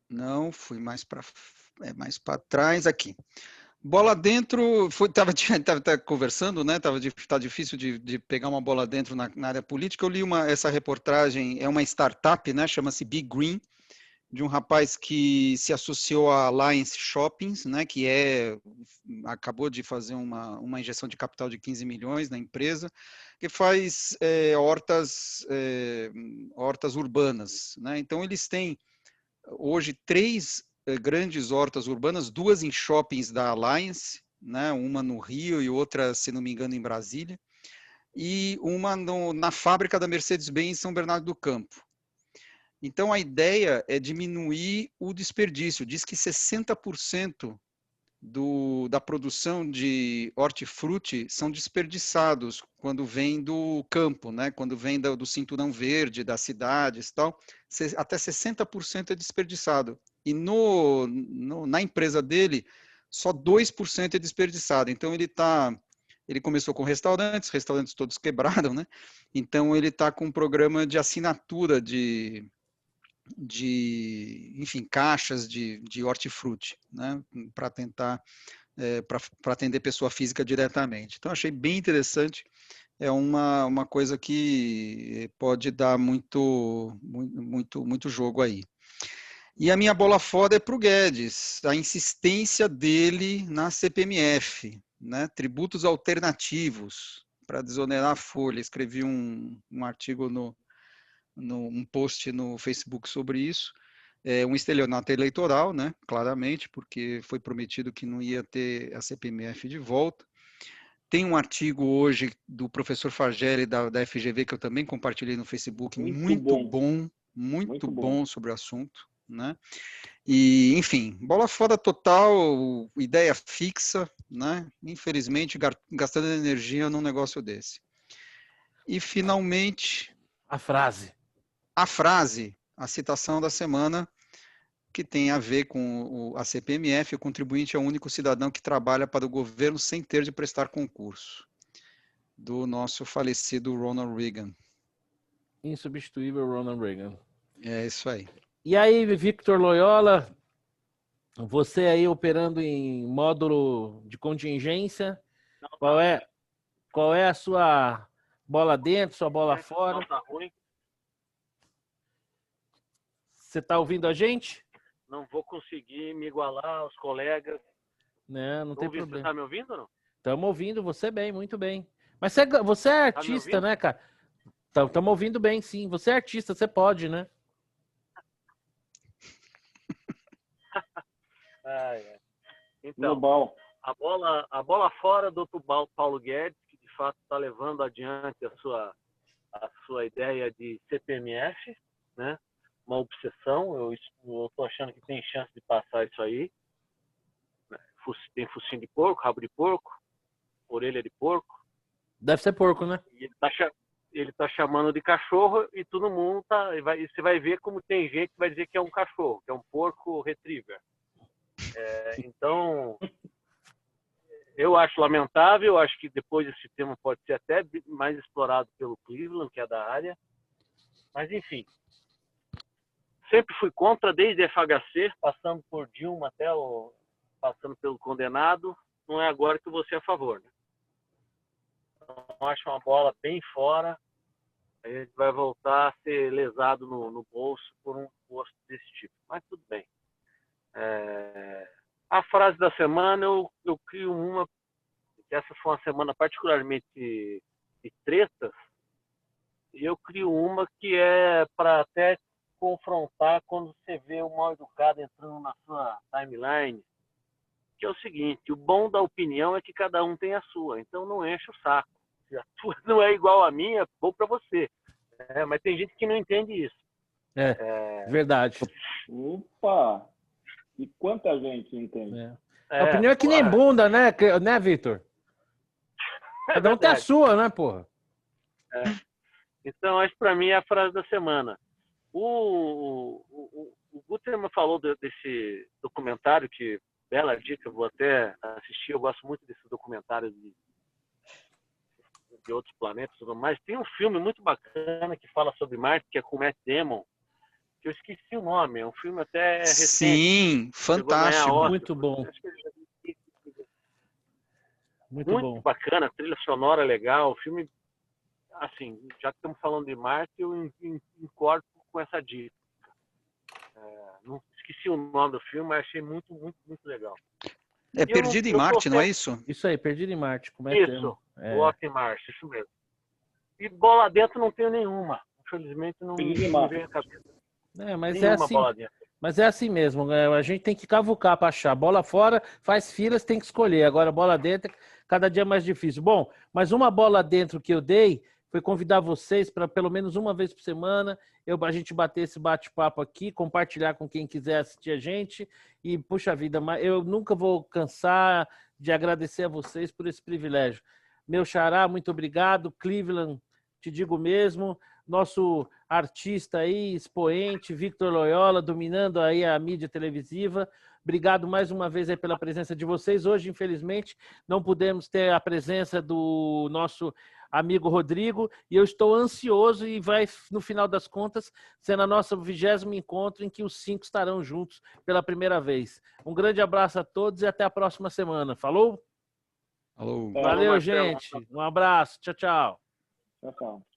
Não, fui mais para trás aqui. Bola dentro, estava conversando, né? Tá difícil de pegar uma bola dentro na área política. Eu li essa reportagem, é uma startup, né? Chama-se Big Green, de um rapaz que se associou à Alliance Shoppings, né? Que acabou de fazer uma injeção de capital de 15 milhões na empresa, que faz hortas urbanas, né? Então eles têm hoje 3 grandes hortas urbanas, 2 em shoppings da Alliance, né? Uma no Rio e outra, se não me engano, em Brasília, e uma na fábrica da Mercedes-Benz em São Bernardo do Campo. Então a ideia é diminuir o desperdício. Diz que 60% da produção de hortifruti são desperdiçados quando vem do campo, né? Quando vem do cinturão verde, das cidades e tal, até 60% é desperdiçado. E na empresa dele, só 2% é desperdiçado. Então ele começou com restaurantes todos quebraram, né? Então ele está com um programa de assinatura enfim, caixas de hortifruti, né, para tentar, para atender pessoa física diretamente. Então, achei bem interessante é uma coisa que pode dar muito jogo aí. E a minha bola fora é para o Guedes, a insistência dele na CPMF, né? Tributos alternativos para desonerar a Folha. Escrevi um artigo um post no Facebook sobre isso. É um estelionato eleitoral, né? Claramente, porque foi prometido que não ia ter a CPMF de volta. Tem um artigo hoje do professor Fargelli, da FGV, que eu também compartilhei no Facebook, muito bom sobre o assunto, né? E, enfim, bola fora total, ideia fixa, né? Infelizmente, gastando energia num negócio desse. E, finalmente, A frase, a citação da semana, que tem a ver com a CPMF, o contribuinte é o único cidadão que trabalha para o governo sem ter de prestar concurso, do nosso falecido Ronald Reagan. insubstituível Ronald Reagan. É isso aí. E aí, Victor Loyola, você aí operando em módulo de contingência, qual é a sua bola dentro, sua bola fora? Não tá ruim. Você está ouvindo a gente? Não vou conseguir me igualar aos colegas. Não tem problema. Você está me ouvindo ou não? Estamos ouvindo você bem, muito bem. Mas você é artista, né, cara? Estamos ouvindo bem, sim. Você é artista, você pode, né? Então, a bola fora do Paulo Guedes, que de fato está levando adiante a sua ideia de CPMF, né? Uma obsessão. Eu estou achando que tem chance de passar isso aí. Tem focinho de porco, rabo de porco, orelha de porco. Deve ser porco, né? E ele tá chamando de cachorro e todo mundo tá. E você vai ver como tem gente que vai dizer que é um cachorro, que é um porco retriever. Então, eu acho lamentável. Acho que depois esse tema pode ser até mais explorado pelo Cleveland, que é da área. Mas, enfim. Sempre fui contra, desde FHC, passando por Dilma até passando pelo condenado. Não é agora que eu vou ser a favor, né? Então, acho uma bola bem fora. A gente vai voltar a ser lesado no bolso por um posto desse tipo. Mas tudo bem. A frase da semana, eu crio uma, que essa foi uma semana particularmente de tretas, e eu crio uma que é para até confrontar quando você vê o mal educado entrando na sua timeline, que é o seguinte: o bom da opinião é que cada um tem a sua, então não enche o saco. Se a tua não é igual à minha, é bom para você. Mas tem gente que não entende isso. Verdade. Opa! E quanta gente entende? A opinião é que nem bunda, né, Vitor? Cada um tem a sua, né, porra? Então, essa para mim é a frase da semana. O Guterman falou desse documentário, que bela dica, eu vou até assistir. Eu gosto muito desses documentários de outros planetas e tudo mais. Tem um filme muito bacana que fala sobre Marte, que é com o Matt Damon, que eu esqueci o nome. É um filme até recente. Sim, fantástico. Muito bom. Muito bacana, trilha sonora legal. O filme, assim, já que estamos falando de Marte, eu incorporo com essa dica. Não esqueci o nome do filme, mas achei muito, muito, muito legal. Perdido em Marte, não é isso? Isso aí, Perdido em Marte. Como é isso, Lost in Marte, isso mesmo. E bola dentro não tenho nenhuma. Infelizmente não me vem a cabeça. Mas é assim mesmo. A gente tem que cavucar para achar. Bola fora, faz filas, tem que escolher. Agora, bola dentro, cada dia é mais difícil. Bom, mas uma bola dentro que eu dei foi convidar vocês para pelo menos uma vez por semana a gente bater esse bate-papo aqui, compartilhar com quem quiser assistir a gente. E, puxa vida, eu nunca vou cansar de agradecer a vocês por esse privilégio. Meu xará, muito obrigado. Cleveland, te digo mesmo. Nosso artista aí, expoente, Victor Loyola, dominando aí a mídia televisiva. Obrigado mais uma vez aí pela presença de vocês. Hoje, infelizmente, não pudemos ter a presença do nosso amigo Rodrigo, e eu estou ansioso e vai, no final das contas, ser a nossa 20º encontro em que os 5 estarão juntos pela primeira vez. Um grande abraço a todos e até a próxima semana. Falou? Falou. Valeu, gente. Um abraço. Tchau, tchau. Tchau, tchau.